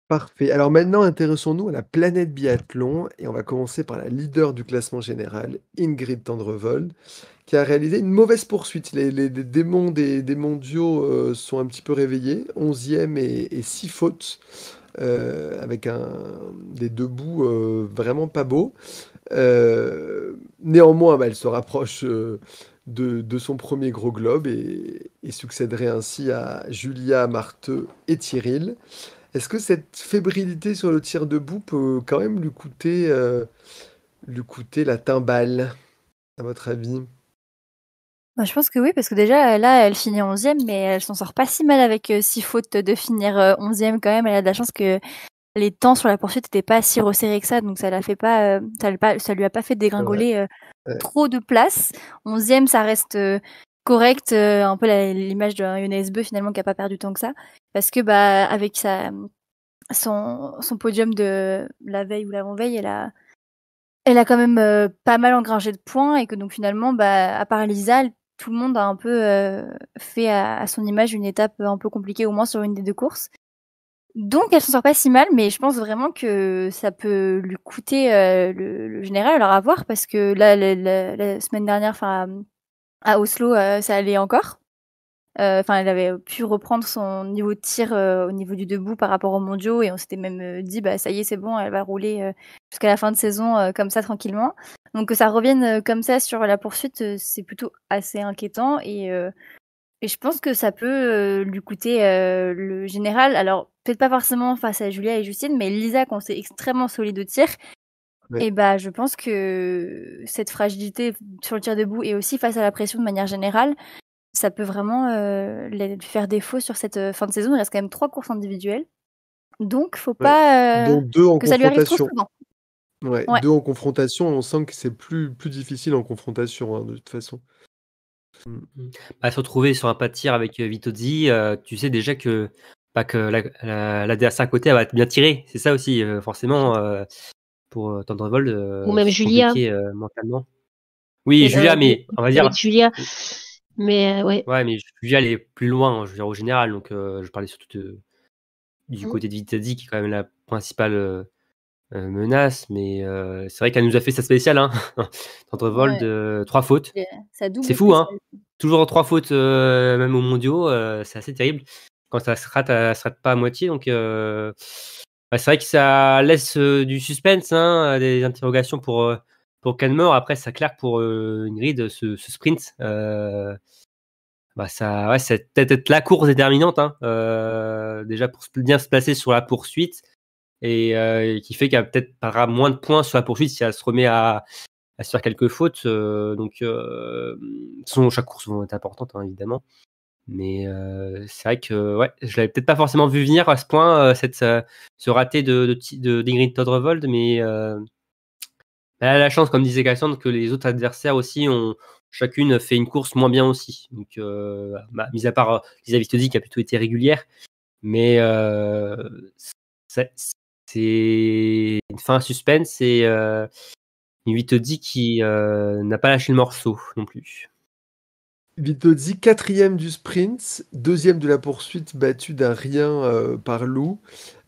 Parfait. Alors maintenant, intéressons-nous à la planète biathlon et on va commencer par la leader du classement général, Ingrid Tendrevold, qui a réalisé une mauvaise poursuite. Les démons des mondiaux sont un petit peu réveillés, 11e et 6 fautes, avec des debout vraiment pas beaux. Néanmoins, elle se rapproche de son premier gros globe et succéderait ainsi à Julia, Marthe et Tyrrell. Est-ce que cette fébrilité sur le tir debout peut quand même lui coûter la timbale, à votre avis? Je pense que oui, parce que déjà, là, elle finit 11e, mais elle s'en sort pas si mal avec 6 fautes de finir 11e quand même. Elle a de la chance que les temps sur la poursuite n'étaient pas si resserrés que ça, donc ça l'a fait pas, ça lui a pas fait dégringoler trop de place. 11e, ça reste correct, un peu l'image de Jonas Bö finalement qui a pas perdu tant que ça, parce que avec son podium de la veille ou l'avant-veille, elle a quand même pas mal engrangé de points et que donc finalement, à part Lisa, tout le monde a un peu fait à son image une étape un peu compliquée, au moins sur une des 2 courses. Donc elle s'en sort pas si mal, mais je pense vraiment que ça peut lui coûter le général. Alors à voir, parce que là, la semaine dernière, à Oslo, ça allait encore. Elle avait pu reprendre son niveau de tir au niveau du debout par rapport aux mondiaux, et on s'était même dit ça y est, c'est bon, elle va rouler jusqu'à la fin de saison comme ça tranquillement. Donc que ça revienne comme ça sur la poursuite, c'est plutôt assez inquiétant, et je pense que ça peut lui coûter le général. Alors peut-être pas forcément face à Julia et Justine, mais Lisa, quand c'est extrêmement solide au tir, Ouais. et je pense que cette fragilité sur le tir debout, et aussi face à la pression de manière générale, ça peut vraiment lui faire défaut sur cette fin de saison. Il reste quand même 3 courses individuelles. Donc, faut Ouais. pas Dont 2 en que ça lui arrive trop confrontation. souvent. Ouais, Ouais. 2 en confrontation, on sent que c'est plus difficile en confrontation, hein, de toute façon. Se retrouver sur un pas de tir avec Vitozzi, tu sais déjà que l'adversaire à côté, elle va être bien tirée. C'est ça aussi, forcément, pour Thunderbolt, Ou même c'est Julia. compliqué mentalement. Oui, Julia, mais on va dire. Avec Julia. Mais ouais. Ouais, mais Julia, elle est plus loin, je veux dire, au général. Donc, je parlais surtout du côté de Vitozzi, qui est quand même la principale menace. Mais c'est vrai qu'elle nous a fait sa spéciale, hein. Thunderbolt, 3 fautes. Ça double C'est fou, hein. spécial. Toujours 3 fautes, même aux mondiaux, c'est assez terrible. Quand ça se rate, elle se rate pas à moitié. Donc, c'est vrai que ça laisse du suspense, hein, des interrogations pour Canmore. Après, ça clair pour Ingrid, ce sprint. Ça peut-être être la course déterminante, hein, déjà pour bien se placer sur la poursuite, et qui fait qu'elle peut-être perdra moins de points sur la poursuite si elle se remet à se faire quelques fautes. Donc, chaque course va être importante, hein, évidemment. Mais c'est vrai que je l'avais peut-être pas forcément vu venir à ce point, ce raté d'Ingrid Thunderbolt, mais elle a la chance, comme disait Cassandre, que les autres adversaires aussi ont chacune fait une course moins bien aussi. Donc, mis à part Lisa Vitozzi qui a plutôt été régulière, mais c'est une fin suspense, et une Vitozzi qui n'a pas lâché le morceau non plus. Vitozzi, 4e du sprint, 2e de la poursuite, battu d'un rien par Lou.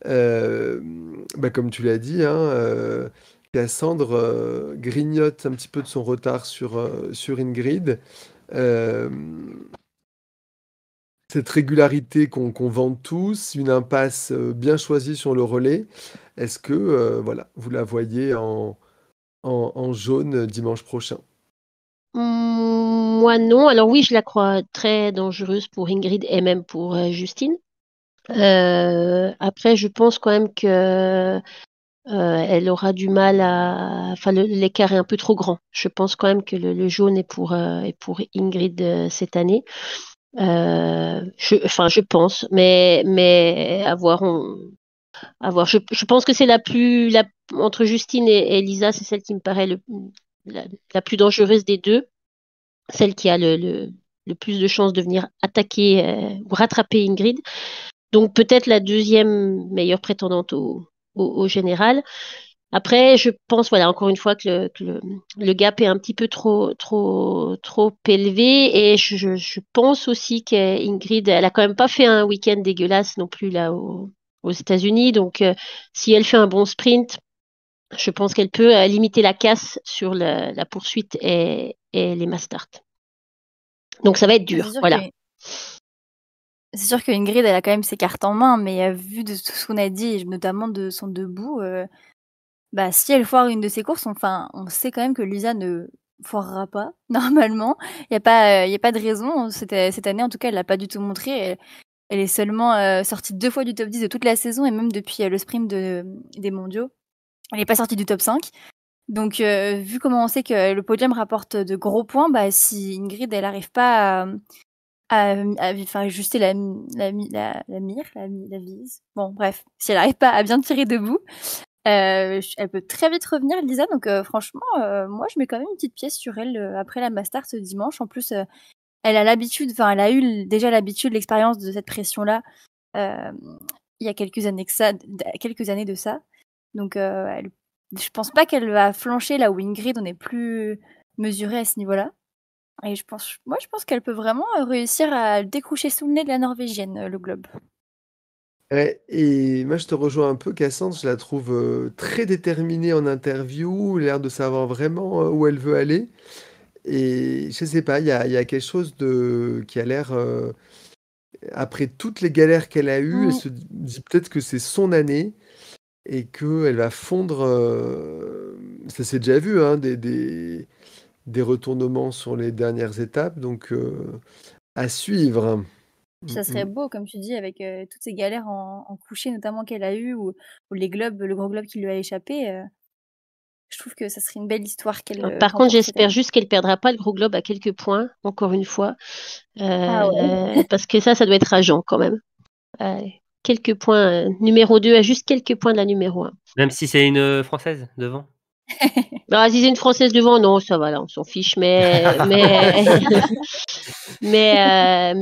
Comme tu l'as dit, hein, Cassandre grignote un petit peu de son retard sur Ingrid. Cette régularité qu'on vante tous, une impasse bien choisie sur le relais. Est-ce que vous la voyez en jaune dimanche prochain? Moi non. Alors oui, je la crois très dangereuse pour Ingrid et même pour Justine. Après, je pense quand même que elle aura du mal l'écart est un peu trop grand. Je pense quand même que le jaune est pour Ingrid cette année. Je pense, mais à voir. À voir. Je pense que c'est entre Justine et Lisa, c'est celle qui me paraît la plus dangereuse des deux, celle qui a le plus de chances de venir attaquer ou rattraper Ingrid. Donc peut-être la deuxième meilleure prétendante au général. Après, je pense, encore une fois, que le gap est un petit peu trop élevé, et je pense aussi qu'Ingrid, elle a quand même pas fait un week-end dégueulasse non plus là aux États-Unis. Donc, si elle fait un bon sprint, je pense qu'elle peut limiter la casse sur la poursuite et les mass start. Donc, ça va être dur. Voilà. C'est sûr que Ingrid, elle a quand même ses cartes en main, mais vu de tout ce qu'on a dit, et notamment de son debout, si elle foire une de ses courses, on sait quand même que Lisa ne foirera pas, normalement. Il y a pas de raison. Cette année, en tout cas, elle l'a pas du tout montré. Elle est seulement sortie 2 fois du top 10 de toute la saison, et même depuis le sprint des mondiaux, elle n'est pas sortie du top 5. Donc, vu comment on sait que le podium rapporte de gros points, si Ingrid, elle n'arrive pas à ajuster la mire, la vise. Bon, bref, si elle n'arrive pas à bien tirer debout, elle peut très vite revenir, Lisa. Donc, franchement, moi, je mets quand même une petite pièce sur elle après la Mastart ce dimanche. En plus, elle a eu déjà l'habitude, l'expérience de cette pression-là il y a quelques années de ça. Donc, je pense pas qu'elle va flancher là où Ingrid, on est plus mesuré à ce niveau-là. Et je pense qu'elle peut vraiment réussir à décrocher sous le nez de la Norvégienne, le globe. Ouais, et moi je te rejoins un peu, Cassandre, je la trouve très déterminée en interview, l'air de savoir vraiment où elle veut aller. Et je sais pas, il y a quelque chose qui a l'air, après toutes les galères qu'elle a eues, elle se dit peut-être que c'est son année et qu'elle va fondre. Ça s'est déjà vu, hein, des retournements sur les dernières étapes, donc à suivre. Ça serait beau, comme tu dis, avec toutes ces galères en coucher, notamment qu'elle a eues, ou le gros globe qui lui a échappé. Je trouve que ça serait une belle histoire qu'elle Par contre, remporte cette j'espère année. juste qu'elle perdra pas le gros globe à quelques points, encore une fois. Ah ouais. Parce que ça doit être rageant quand même. Quelques points, numéro 2 à juste quelques points de la numéro 1. Même si c'est une Française devant. Bah, si c'est une Française devant, non, ça va, là, on s'en fiche, mais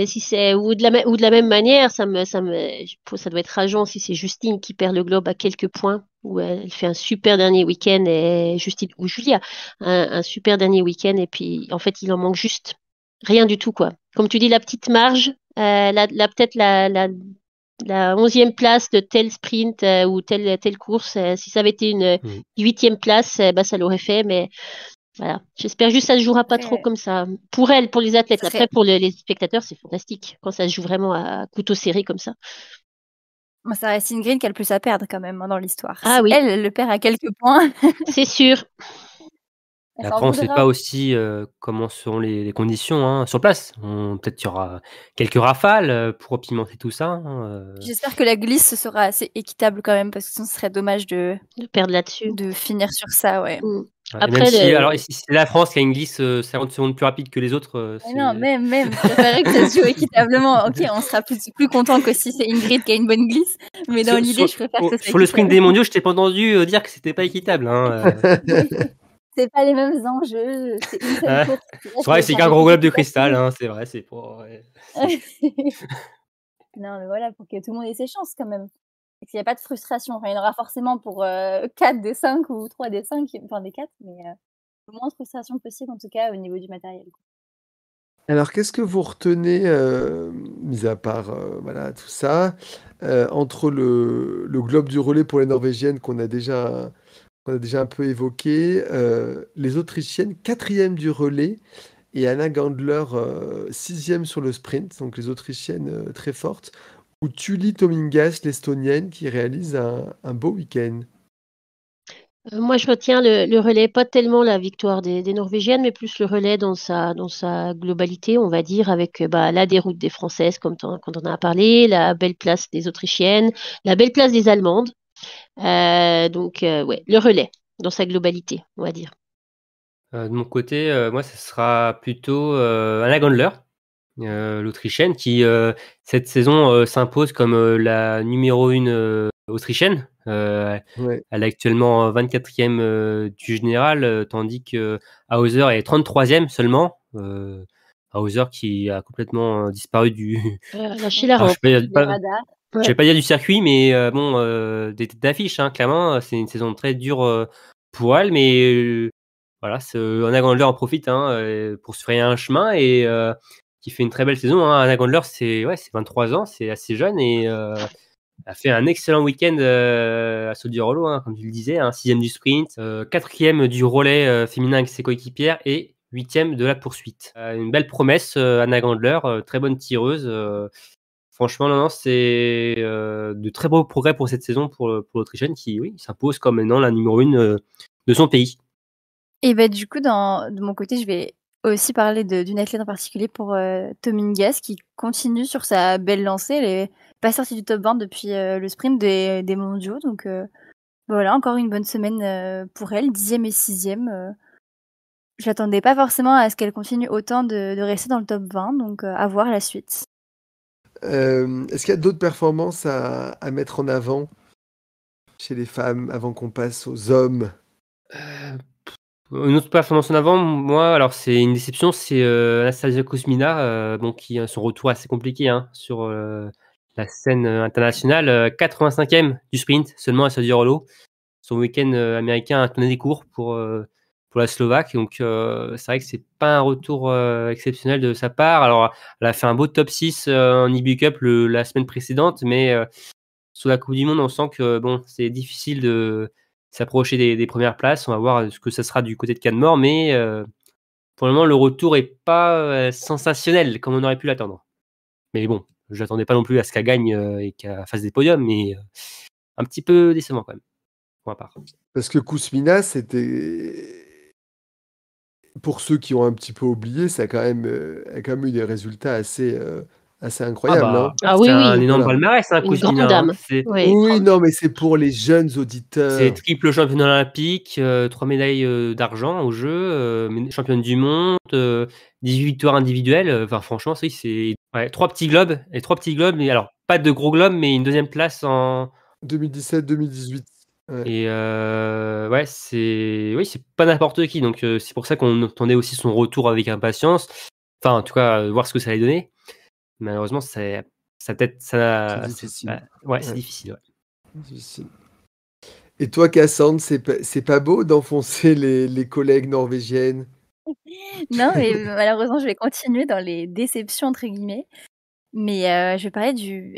si c'est, ou de la même manière, ça doit être rageant si c'est Justine qui perd le globe à quelques points, où elle fait un super dernier week-end, et Justine, ou Julia, un super dernier week-end, et puis, en fait, il en manque juste rien du tout, quoi. Comme tu dis, la petite marge, peut-être la 11e place de tel sprint ou telle course, si ça avait été une 8e place, bah, ça l'aurait fait, mais voilà. J'espère juste que ça ne jouera pas trop comme ça. Pour elle, pour les athlètes. Après, pour les spectateurs, c'est fantastique quand ça se joue vraiment à couteau serré comme ça. Ça reste Ingrid qui a le plus à perdre quand même dans l'histoire. Ah si oui. Elle le perd à quelques points. C'est sûr. Après, on ne sait pas aussi comment seront les conditions hein, sur place. Peut-être qu'il y aura quelques rafales pour pimenter tout ça. J'espère que la glisse sera assez équitable quand même, parce que sinon ce serait dommage de perdre là-dessus. De finir sur ça, ouais. Après, alors, si c'est la France qui a une glisse 50 secondes plus rapide que les autres. Non, même, je préférerais que ça se joue équitablement. Ok, on sera plus content que si c'est Ingrid qui a une bonne glisse, mais dans l'idée, je préfère que ça soit sur le sprint des mondiaux, je t'ai pas entendu dire que c'était pas équitable. Hein, C'est pas les mêmes enjeux. C'est une seule course. C'est vrai, c'est qu'un gros globe de cristal. Hein, c'est vrai, c'est pour. Ouais. Non, mais voilà, pour que tout le monde ait ses chances quand même. Et qu'il n'y a pas de frustration. Enfin, il y en aura forcément pour 4 des 5 ou 3 des 5, enfin des 4, mais le moins de frustration possible, en tout cas, au niveau du matériel. Alors, qu'est-ce que vous retenez, mis à part voilà, tout ça, entre le globe du relais pour les Norvégiennes qu'on a déjà un peu évoqué, les Autrichiennes 4e du relais et Anna Gandler 6e sur le sprint, donc les Autrichiennes très fortes, ou Tuuli Tomingas, l'Estonienne, qui réalise un beau week-end. Moi, je retiens le relais, pas tellement la victoire des Norvégiennes, mais plus le relais dans sa globalité, on va dire, avec la déroute des Françaises, quand on en a parlé, la belle place des Autrichiennes, la belle place des Allemandes. Ouais, le relais dans sa globalité, on va dire. De mon côté, moi, ce sera plutôt Anna Gandler, l'Autrichienne, qui cette saison s'impose comme la numéro 1 autrichienne. Ouais. Elle est actuellement 24e du général, tandis que Hauser est 33e seulement. Hauser qui a complètement disparu du. Lâcher la rampe. Je vais pas dire du circuit, mais des têtes d'affiche, hein, clairement. C'est une saison très dure pour elle, mais voilà, Anna Gandler en profite pour se frayer un chemin et qui fait une très belle saison. Hein. Anna Gandler, c'est 23 ans, c'est assez jeune et a fait un excellent week-end à Soldier-Hollow, hein, comme tu le disais, 6e du sprint, 4e du relais féminin avec ses coéquipières et 8e de la poursuite. Une belle promesse, Anna Gandler, très bonne tireuse. Franchement, non, c'est de très beaux progrès pour cette saison pour l'Autrichienne qui, oui, s'impose comme maintenant la numéro 1 de son pays. Et du coup, de mon côté, je vais aussi parler d'une athlète en particulier pour Tomingas qui continue sur sa belle lancée. Elle est pas sortie du top 20 depuis le sprint des mondiaux. Donc voilà, encore une bonne semaine pour elle, 10e et 6e. Je l'attendais pas forcément à ce qu'elle continue autant de rester dans le top 20, donc à voir la suite. Est-ce qu'il y a d'autres performances à mettre en avant chez les femmes avant qu'on passe aux hommes? Une autre performance en avant, moi, alors c'est une déception, c'est Anastasia Kuzmina, qui a son retour assez compliqué sur la scène internationale. 85e du sprint, seulement à Soldier-Hollow. Son week-end américain a tourné des cours pour pour la Slovaque. Donc, c'est vrai que c'est pas un retour exceptionnel de sa part. Alors, elle a fait un beau top 6 en IBU Cup la semaine précédente, mais sur la Coupe du Monde, on sent que bon, c'est difficile de s'approcher des premières places. On va voir ce que ça sera du côté de Canmore, mais pour le moment, le retour est pas sensationnel comme on aurait pu l'attendre. Mais bon, je n'attendais pas non plus à ce qu'elle gagne et qu'elle fasse des podiums, mais un petit peu décevant quand même, pour ma part. Parce que Kousmina, c'était... Pour ceux qui ont un petit peu oublié, ça a quand même eu des résultats assez incroyables. Oui, un énorme Voilà. palmarès, Une Kousmina. grande dame. Oui, non, mais c'est pour les jeunes auditeurs. C'est triple championne olympique, 3 médailles d'argent au jeu, championne du monde, 18 victoires individuelles. Enfin, franchement, c'est 3 petits globes. Et 3 petits globes, mais alors, pas de gros globes, mais une deuxième place en 2017-2018. Ouais. Et c'est pas n'importe qui. Donc, c'est pour ça qu'on attendait aussi son retour avec impatience. Enfin, en tout cas, voir ce que ça allait donner. Malheureusement, c'est difficile. C'est difficile. Difficile. Et toi, Cassandre, c'est pas beau d'enfoncer les collègues norvégiennes? Non, mais malheureusement, je vais continuer dans les déceptions, entre guillemets. Mais je vais parler du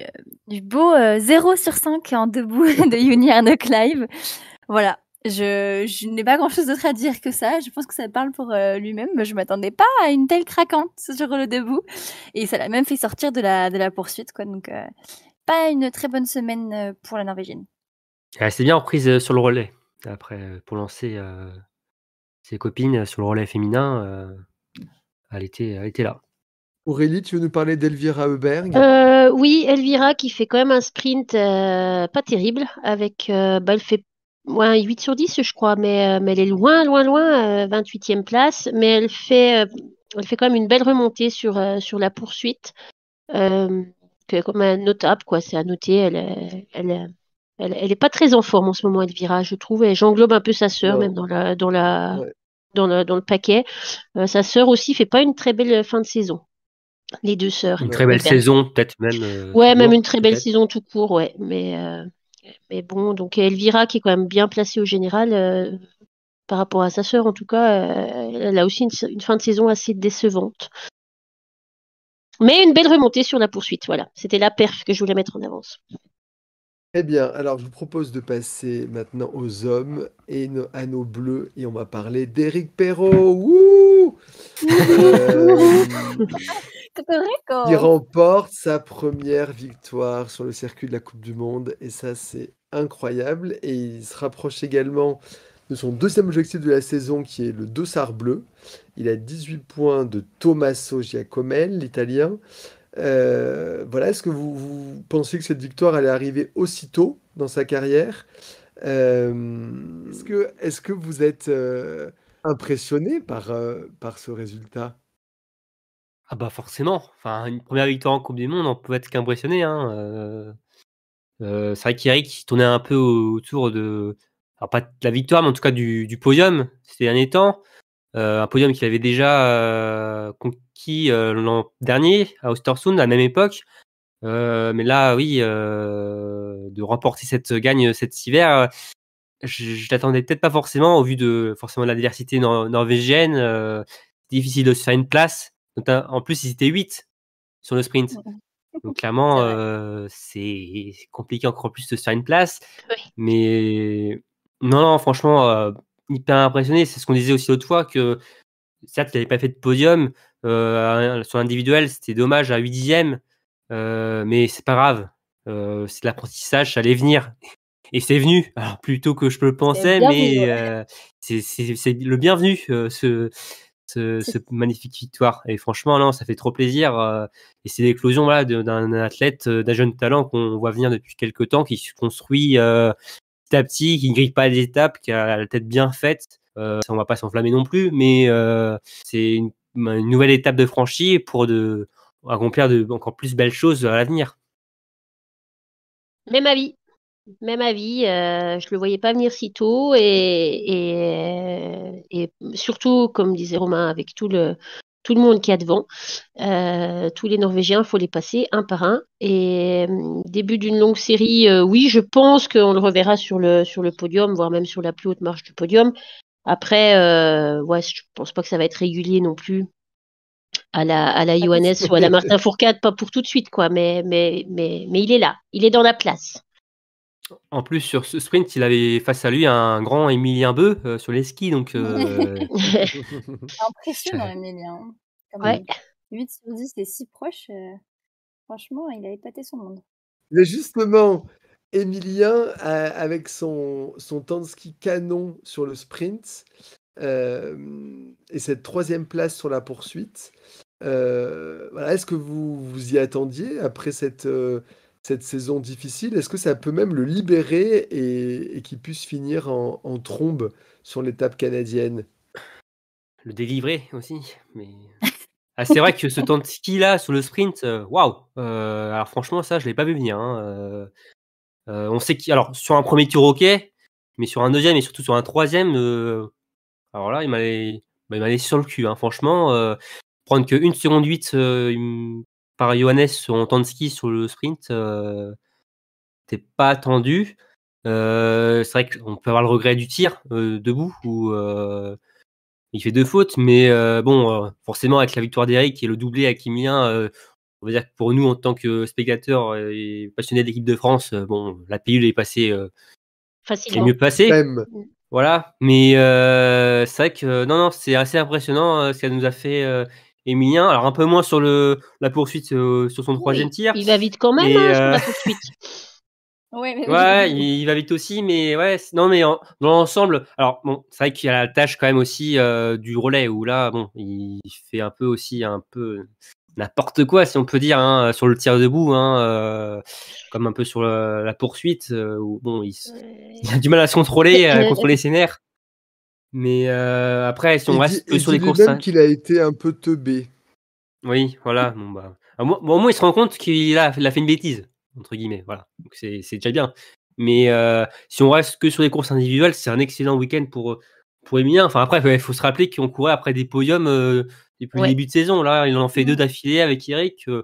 beau 0 sur 5 en debout de Juni Arne Kleiv. Voilà, je n'ai pas grand-chose d'autre à dire que ça. Je pense que ça parle pour lui-même. Je m'attendais pas à une telle craquante sur le debout. Et ça l'a même fait sortir de la poursuite, quoi. Donc, pas une très bonne semaine pour la Norvégienne. Elle s'est bien reprise sur le relais. Après, pour lancer ses copines sur le relais féminin, elle était là. Aurélie, tu veux nous parler d'Elvira Heuberg? Oui, Elvira qui fait quand même un sprint pas terrible. Elle fait 8 sur 10, je crois, mais elle est loin, 28e place. Mais elle fait quand même une belle remontée sur la poursuite. Comme notable, quoi. C'est à noter. Elle est pas très en forme en ce moment, Elvira, je trouve. Et j'englobe un peu sa sœur, même dans le paquet. Sa sœur aussi fait pas une très belle fin de saison. Les deux sœurs. Une très belle saison, peut-être même. Même une très belle saison tout court, ouais. Mais bon, donc Elvira qui est quand même bien placée au général par rapport à sa sœur, en tout cas, elle a aussi une fin de saison assez décevante. Mais une belle remontée sur la poursuite, voilà. C'était la perf que je voulais mettre en avance. Eh bien, alors je vous propose de passer maintenant aux hommes et à nos bleus, et on va parler d'Éric Perrault. Wouh qui remporte sa première victoire sur le circuit de la Coupe du Monde, et ça c'est incroyable. Et il se rapproche également de son deuxième objectif de la saison, qui est le dossard bleu. Il a 18 points de Tommaso Giacomel, l'italien. Voilà, est-ce que vous pensez que cette victoire allait arriver aussitôt dans sa carrière? Est-ce que vous êtes impressionné par ce résultat? Ah bah forcément. Enfin, une première victoire en Coupe du Monde, on peut être qu'impressionné. C'est vrai qu'Eric tournait un peu autour de, alors pas de la victoire, mais en tout cas du podium ces derniers temps. Un podium qu'il avait déjà conquis l'an dernier à Östersund à la même époque. Mais là, oui, de remporter cette gagne cet hiver, je l'attendais peut-être pas forcément au vu de forcément la diversité norvégienne. Difficile de se faire une place. En plus, ils étaient 8 sur le sprint. Donc clairement, c'est compliqué encore plus de se faire une place. Oui. Mais non, franchement, hyper impressionné. C'est ce qu'on disait aussi l'autre fois, que certes, il n'avait pas fait de podium. Sur l'individuel, c'était dommage à 8 dixièmes. Mais c'est pas grave. C'est de l'apprentissage, ça allait venir. Et c'est venu. Alors, plus tôt que je le pensais, mais c'est le bienvenu, ce magnifique victoire. Et franchement, non, ça fait trop plaisir. Et c'est l'éclosion d'un athlète, d'un jeune talent qu'on voit venir depuis quelques temps, qui se construit petit à petit, qui ne grille pas les étapes, qui a la tête bien faite. On va pas s'enflammer non plus, mais c'est une nouvelle étape de franchie pour accomplir encore plus belles choses à l'avenir. Même avis. Je le voyais pas venir si tôt et surtout, comme disait Romain, avec tout le monde qui est devant, tous les Norvégiens, il faut les passer un par un. Et début d'une longue série, oui, je pense qu'on le reverra sur le podium, voire même sur la plus haute marche du podium. Après, ouais, je pense pas que ça va être régulier non plus à la Johannes ou à la Martin Fourcade, pas pour tout de suite, quoi. Mais il est là, il est dans la place. En plus, sur ce sprint, il avait face à lui un grand Émilien Beu sur les skis, donc. Impressionnant, Émilien. Ouais. 8 sur 10, c'est si proche. Franchement, il a épaté son monde. Mais justement, Émilien, avec son temps de ski canon sur le sprint et cette 3e place sur la poursuite, voilà, est-ce que vous y attendiez après cette saison difficile? Est-ce que ça peut même le libérer et qu'il puisse finir en trombe sur l'étape canadienne? Le délivrer aussi, mais. Ah, c'est vrai que ce temps de ski là sur le sprint, waouh! Alors franchement, ça, je l'ai pas vu venir. Hein. On sait alors sur un premier tour, ok, mais sur un deuxième et surtout sur un troisième, alors là, il m'allait sur le cul. Hein. Franchement, prendre que 1 seconde 8 par Johannes en temps de ski sur le sprint, c'était pas attendu. C'est vrai qu'on peut avoir le regret du tir debout où il fait 2 fautes, mais bon, forcément avec la victoire d'Eric et le doublé avec Émilien, on va dire que pour nous en tant que spectateurs et passionnés de l'équipe de France, bon, la pilule est passée, facilement. est mieux passée. Même. Voilà, mais c'est vrai que non, c'est assez impressionnant ce qu'elle nous a fait Émilien. Alors un peu moins sur la poursuite sur son 3e tir. Il va vite quand même sur la poursuite. Ouais, il va vite aussi, mais ouais, non, mais dans l'ensemble, alors bon, c'est vrai qu'il y a la tâche quand même aussi du relais où là, bon, il fait un peu n'importe quoi, si on peut dire, hein, sur le tir debout, hein, comme un peu sur la poursuite, où bon, il a du mal à se contrôler, à contrôler ses nerfs. Mais après, si on reste que sur les courses, même qu'il a été un peu teubé. Oui, voilà. Bon, bah, au moins, il se rend compte qu'il a fait une bêtise, entre guillemets. Voilà, donc c'est déjà bien. Mais si on reste que sur les courses individuelles, c'est un excellent week-end pour Émilien. Enfin, après, il faut se rappeler qu'on courait après des podiums depuis le début de saison. Là, il en fait 2 d'affilée avec Eric. On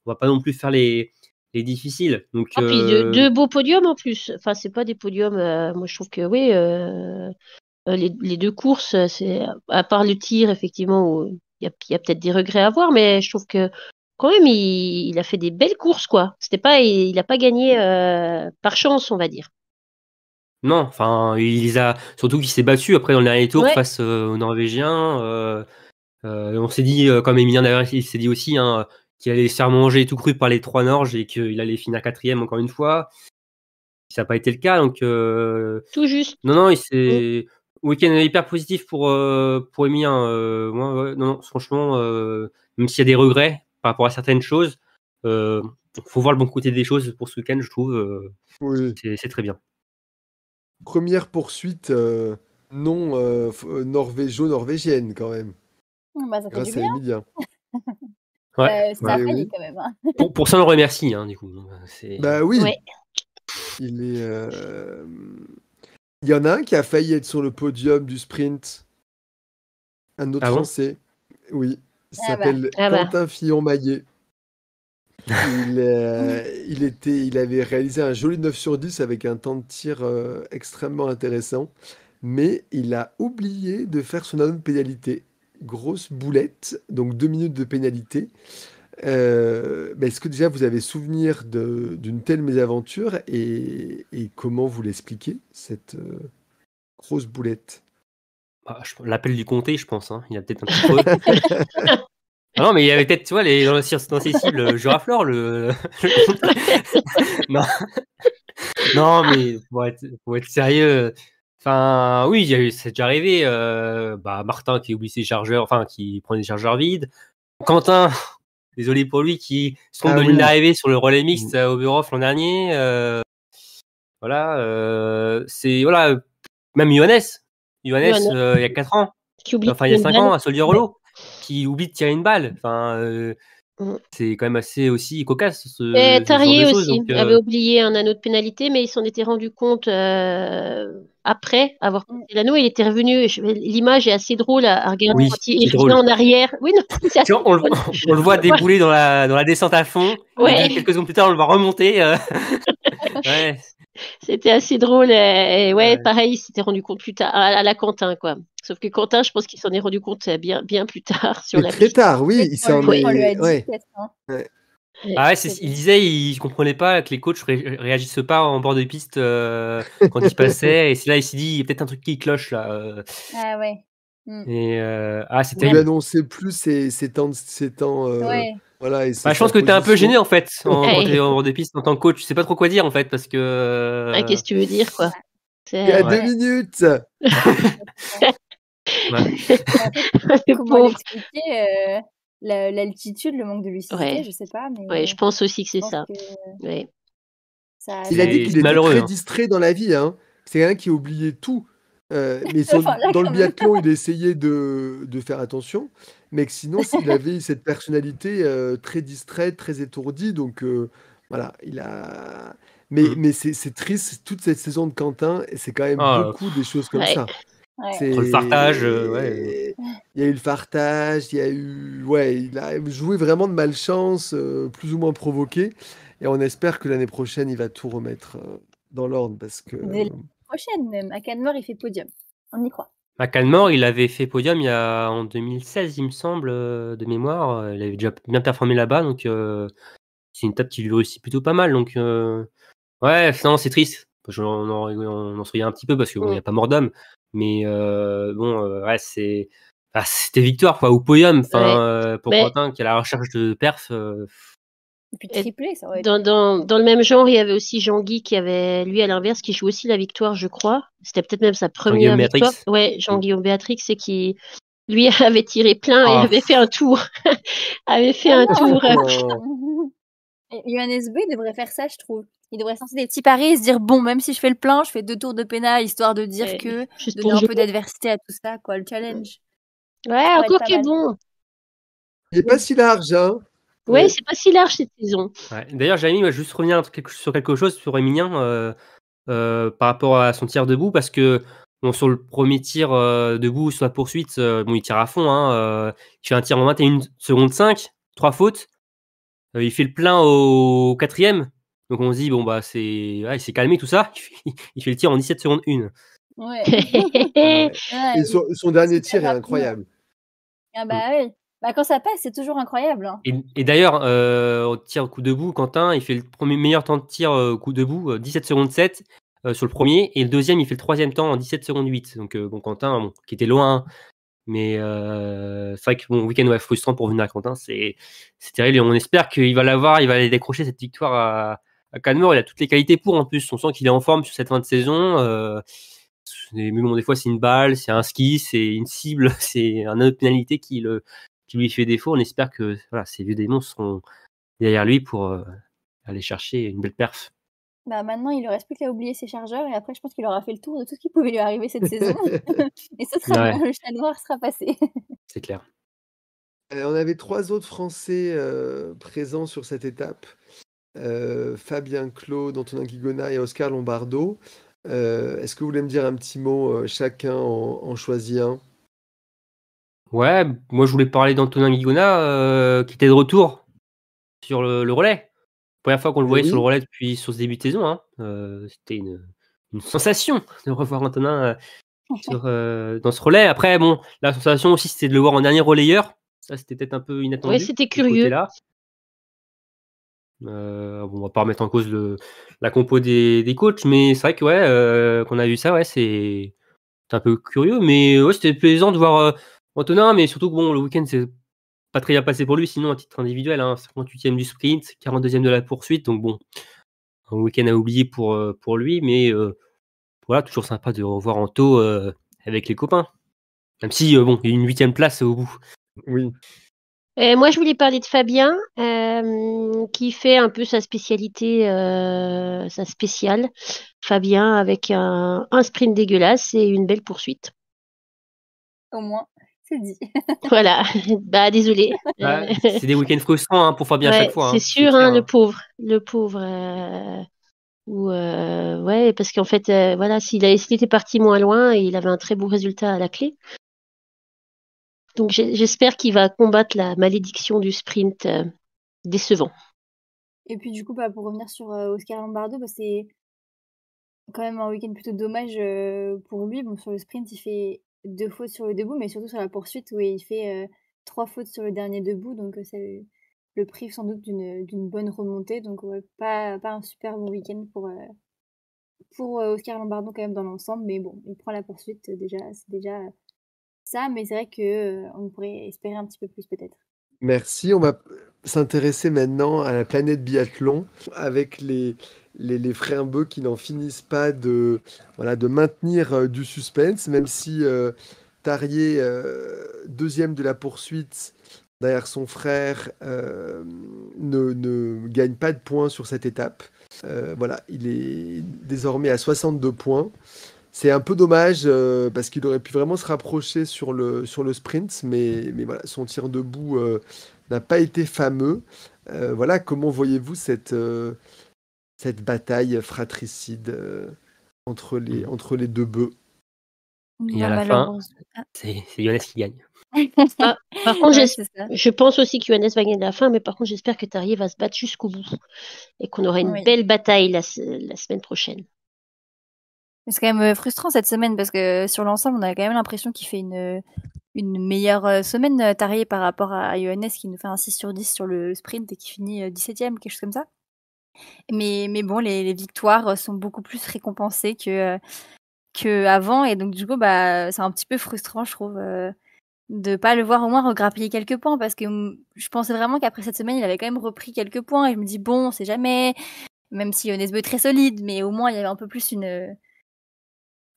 va pas non plus faire les difficiles. Donc, puis 2 beaux podiums en plus. Enfin, c'est pas des podiums. Moi, je trouve que oui, les 2 courses, c'est à part le tir, effectivement, où il y a peut-être des regrets à avoir, mais je trouve que quand même, il a fait des belles courses, quoi. Il a pas gagné par chance, on va dire. Non, enfin, il les a. Surtout qu'il s'est battu après dans le dernier tour face aux Norvégiens. On s'est dit, comme Émilien d'ailleurs, il s'est dit aussi hein, qu'il allait se faire manger tout cru par les 3 Norges et qu'il allait finir 4e encore une fois. Ça n'a pas été le cas, donc. Tout juste. Non, il s'est. Week-end hyper positif pour Émilien. Moi, non, franchement, même s'il y a des regrets par rapport à certaines choses, faut voir le bon côté des choses pour ce week-end, je trouve. Oui. C'est très bien. Première poursuite non norvégienne quand même. Bah, ça fait grâce du à bien. Émilien. Ouais. Ça a failli quand même. Hein. Pour ça, on le remercie, hein, du coup. Bah oui. Ouais. Il est. Il y en a un qui a failli être sur le podium du sprint. Un autre Français. Oui. Il s'appelle Quentin Fillon-Maillet. Il avait réalisé un joli 9 sur 10 avec un temps de tir extrêmement intéressant. Mais il a oublié de faire son anneau de pénalité. Grosse boulette, donc 2 minutes de pénalité. Est-ce que déjà vous avez souvenir d'une telle mésaventure et comment vous l'expliquez, cette grosse boulette? L'appel du comté, je pense. Hein. Il y a peut-être un petit creux. Ah non, mais il y avait peut-être, tu vois, dans ses cibles, Juraflore, non, mais pour être sérieux, enfin, oui, c'est déjà arrivé. Martin qui oublie ses chargeurs, enfin, qui prend des chargeurs vides. Quentin, désolé pour lui, qui se trompe de ligne d'arrivée sur le relais mixte au Oberhof l'an dernier. Voilà, même Johannes, il y a 4 ans. Il y a 5 ans, à Soldier-Rollo. Qui oublie de tirer une balle. Enfin, c'est quand même assez aussi cocasse. Tarier aussi avait oublié un anneau de pénalité, mais il s'en était rendu compte après avoir passé l'anneau. Il était revenu. L'image est assez drôle à regarder quand il revient en arrière. Oui, non, on le voit débouler dans la descente à fond. Ouais. Et quelques secondes plus tard, on le voit remonter. Ouais. C'était assez drôle. Et ouais, pareil, il s'était rendu compte plus tard, à la Quentin, quoi. Sauf que Quentin, je pense qu'il s'en est rendu compte bien plus tard sur Mais la très piste. tard, oui, il s'en On lui a est. dit Ouais. peut-être. Hein. Ouais. Ah ouais, il disait, il comprenait pas que les coachs réagissent pas en bord de piste quand ils passaient. Et c'est là, il s'est dit, il y a peut-être un truc qui cloche là. Ah ouais. Et c'est Lui terrible. annoncer plus ses temps. Ouais. Voilà, et Bah, je pense que t'es un peu position. gêné en fait quand t'es en bord de piste en tant que coach. Tu sais pas trop quoi dire en fait parce que. Ah, qu'est-ce que tu veux dire, quoi? Il y a Ouais. 2 minutes. Le Comment pauvre. l'expliquer l'altitude, le manque de lucidité, Ouais. je sais pas, mais Ouais, je pense aussi que c'est pense ça. que Ouais. ça Il a dit qu'il c'est était malheureux, très hein. distrait dans la vie. Hein. C'est quelqu'un qui oubliait tout. Mais Enfin, là, dans le quand même. biathlon, il essayait de faire attention. Mais que sinon, il avait cette personnalité très distraite, très étourdie. Donc voilà, il a. Mais c'est triste, toute cette saison de Quentin, et c'est quand même Ah, beaucoup des choses comme Ouais. ça. Ouais. Entre le fartage, ouais. Il y a eu le fartage, il y a eu. Ouais, il a joué vraiment de malchance, plus ou moins provoqué. Et on espère que l'année prochaine, il va tout remettre dans l'ordre parce que. Dès l'année prochaine même, à Canmore, il fait podium. On y croit. À Canmore, il avait fait podium en 2016, il me semble, de mémoire. Il avait déjà bien performé là-bas, donc c'est une étape qui lui réussit plutôt pas mal. Donc ouais, non, c'est triste. On en souriait un petit peu parce qu'il n'y a pas mort d'homme. Mais ouais, c'était victoire quoi, ou podium. Enfin, pour Mais- Quentin qui est à la recherche de perf. Et puis triplé, ça aurait été. Dans le même genre, il y avait aussi Jean-Guy qui avait, lui, à l'inverse, qui joue aussi la victoire, je crois. C'était peut-être même sa première Jean-Guillaume victoire. Béatrix. Ouais, Jean-Guillaume Béatrix, c'est qui, lui, avait tiré plein et Ah. avait fait un tour. avait fait un tour. Non. Et Johannes Beu devrait faire ça, je trouve. Il devrait sortir des petits paris et se dire bon, même si je fais le plein, je fais 2 tours de pénal histoire de dire Ouais, que juste donner pour un peu jouer. d'adversité à tout ça, quoi, le challenge. Ouais, pourrait encore être pas qu'il est mal. bon. Il n'est pas si large, hein. Ouais, Ouais. c'est pas si large cette saison. Ouais. D'ailleurs, Jérémy va juste revenir sur quelque chose sur Emilien par rapport à son tir debout, parce que bon, sur le premier tir debout sur la poursuite, bon, il tire à fond. Hein, il fait un tir en 21 secondes 5, 3 fautes. Il fait le plein au 4e. Donc on se dit, bon, bah, il s'est calmé tout ça. Il fait le tir en 17 secondes 1. Ouais. Ouais. Ouais, Et son dernier super tir est rapide. incroyable. Ah bah oui. Bah quand ça passe, c'est toujours incroyable. Hein. Et d'ailleurs, au tir coup debout, Quentin, il fait le premier meilleur temps de tir coup debout, 17 secondes 7 sur le premier. Et le deuxième, il fait le 3e temps en 17 secondes 8. Donc bon, Quentin, qui était loin. Mais c'est vrai que bon, week-end frustrant pour venir à Quentin, c'est terrible. Et on espère qu'il va l'avoir, il va aller décrocher cette victoire à Canmore. Il a toutes les qualités pour en plus. On sent qu'il est en forme sur cette fin de saison. Mais bon, des fois, c'est une balle, c'est un ski, c'est une cible, c'est un autre pénalité qui lui fait défaut. On espère que voilà, ces vieux démons seront derrière lui pour aller chercher une belle perf. Bah maintenant, il ne reste plus qu'à oublier ses chargeurs et après, je pense qu'il aura fait le tour de tout ce qui pouvait lui arriver cette saison. Et ce sera Ouais. bon, le chat noir sera passé. C'est clair. On avait 3 autres Français présents sur cette étape. Fabien Claude, Antonin Guigona et Oscar Lombardo. Est-ce que vous voulez me dire un petit mot, chacun en choisit un? Ouais, moi je voulais parler d'Antonin Guigona qui était de retour sur le relais. Première fois qu'on le voyait sur le relais depuis sur ce début de saison. Hein. C'était une sensation de revoir Antonin dans ce relais. Après, bon, la sensation aussi c'était de le voir en dernier relayeur. Ça c'était peut-être un peu inattendu. Ouais, c'était de ce curieux. côté-là. Bon, on va pas remettre en cause la compo des coachs, mais c'est vrai que ouais, qu'on a vu ça, ouais, c'est un peu curieux, mais ouais, c'était plaisant de voir Antonin, mais surtout que bon, le week-end c'est pas très bien passé pour lui, sinon à titre individuel, hein, 58e du sprint, 42e de la poursuite, donc bon, un week-end à oublier pour lui, mais voilà, toujours sympa de revoir Anto avec les copains, même si bon, il y a une 8e place au bout. Oui. Moi, je voulais parler de Fabien, qui fait un peu sa spécialité, sa spéciale. Fabien avec un sprint dégueulasse et une belle poursuite. Au moins, c'est dit. Voilà, bah désolé. Bah, c'est des week-ends frustrants hein, pour Fabien à chaque fois. C'est hein, sûr, clair, hein, hein. le pauvre. Ouais, parce qu'en fait, voilà, s'il était parti moins loin, il avait un très beau résultat à la clé. Donc j'espère qu'il va combattre la malédiction du sprint décevant. Et puis du coup, bah, pour revenir sur Oscar Lombardo, bah, c'est quand même un week-end plutôt dommage pour lui. Bon, sur le sprint, il fait 2 fautes sur le debout, mais surtout sur la poursuite où il fait 3 fautes sur le dernier debout. Donc ça le prive sans doute d'une bonne remontée. Donc ouais, pas un super bon week-end pour Oscar Lombardo quand même dans l'ensemble. Mais bon, il prend la poursuite déjà, c'est déjà ça. Mais c'est vrai que on pourrait espérer un petit peu plus peut-être. Merci. On va s'intéresser maintenant à la planète biathlon avec les frères Beu qui n'en finissent pas de maintenir du suspense, même si Tarier, deuxième de la poursuite derrière son frère, ne gagne pas de points sur cette étape. Voilà, il est désormais à 62 points. C'est un peu dommage parce qu'il aurait pu vraiment se rapprocher sur le sprint, mais voilà, son tir debout n'a pas été fameux. Voilà, comment voyez-vous cette bataille fratricide entre les deux bœufs? Et à la fin, c'est Johannes qui gagne. Par contre, Ouais, c'est ça. je pense aussi que Johannes va gagner à la fin, mais par contre, j'espère que Tarier va se battre jusqu'au bout et qu'on aura une Oui. belle bataille la semaine prochaine. C'est quand même frustrant cette semaine parce que sur l'ensemble, on a quand même l'impression qu'il fait une meilleure semaine, Tarier, par rapport à Johannes qui nous fait un 6 sur 10 sur le sprint et qui finit 17e, quelque chose comme ça. Mais bon, les victoires sont beaucoup plus récompensées que avant, et donc du coup, c'est un petit peu frustrant, je trouve, de pas le voir au moins regrappiller quelques points, parce que je pensais vraiment qu'après cette semaine, il avait quand même repris quelques points, et je me dis, bon, on sait jamais, même si Johannes Beu est très solide, mais au moins, il y avait un peu plus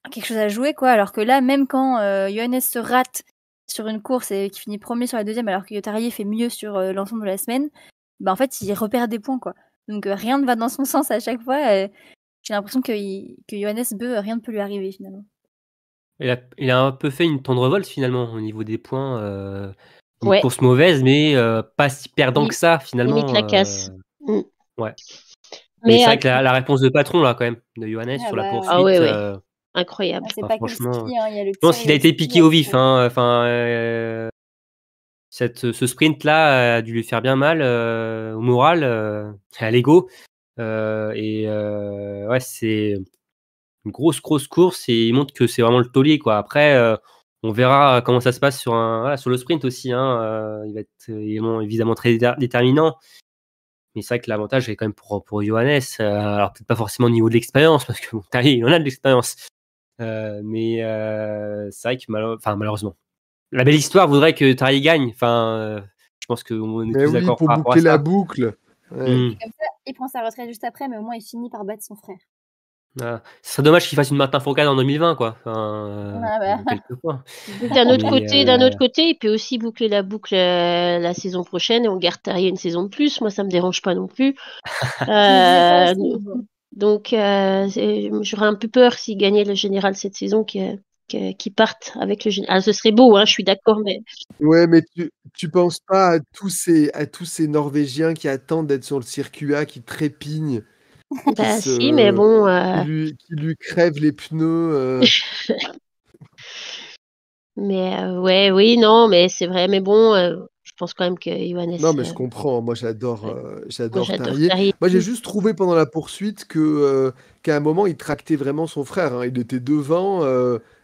quelque chose à jouer, quoi. Alors que là, même quand Johannes se rate sur une course et qui finit premier sur la deuxième, alors que Tarier fait mieux sur l'ensemble de la semaine, en fait, il repère des points, quoi. Donc rien ne va dans son sens à chaque fois. J'ai l'impression que Johannes Beu, rien ne peut lui arriver finalement. Il a un peu fait une tendre volte finalement au niveau des points. Une Ouais. course mauvaise, mais pas si perdant que ça finalement. Limite la casse. Ouais. Mais c'est vrai que la réponse de patron là quand même de Johannes sur la poursuite. Ah ouais. Incroyable. C'est pas franchement, que le ski, hein, il y a le je pense tir, qu'il a été piqué au vif. Ce sprint là a dû lui faire bien mal au moral, à l'ego. Ouais, c'est une grosse course et il montre que c'est vraiment le taulier, quoi. Après, on verra comment ça se passe sur le sprint aussi. Il va être évidemment très déterminant. Mais c'est vrai que l'avantage est quand même pour Johannes. Alors peut-être pas forcément au niveau de l'expérience, parce que Tarier, il en a de l'expérience. Mais c'est vrai que malheureusement. La belle histoire voudrait que Tarier gagne. Je pense qu'on est tous d'accord pour par rapport à boucler ça. la boucle. Ouais. Et comme ça, il prend sa retraite juste après, mais au moins il finit par battre son frère. Ce serait dommage qu'il fasse une Martin Fourcade en 2020, quoi. Quelques points. D'un autre côté, il peut aussi boucler la boucle la saison prochaine et on garde Tarier une saison de plus. Moi, ça me dérange pas non plus. Donc, j'aurais un peu peur s'il gagnait le général cette saison qui partent avec le général. Ce serait beau, je suis d'accord, mais. Ouais, mais tu penses pas à tous ces Norvégiens qui attendent d'être sur le circuit A, qui trépignent. Si, mais bon. Qui lui crèvent les pneus. Mais oui, non, mais c'est vrai. Mais bon, je pense quand même que Johannes. Non, mais je comprends. Moi, j'adore Tarier. Moi, j'ai juste trouvé pendant la poursuite qu'à un moment, il tractait vraiment son frère. Il était devant,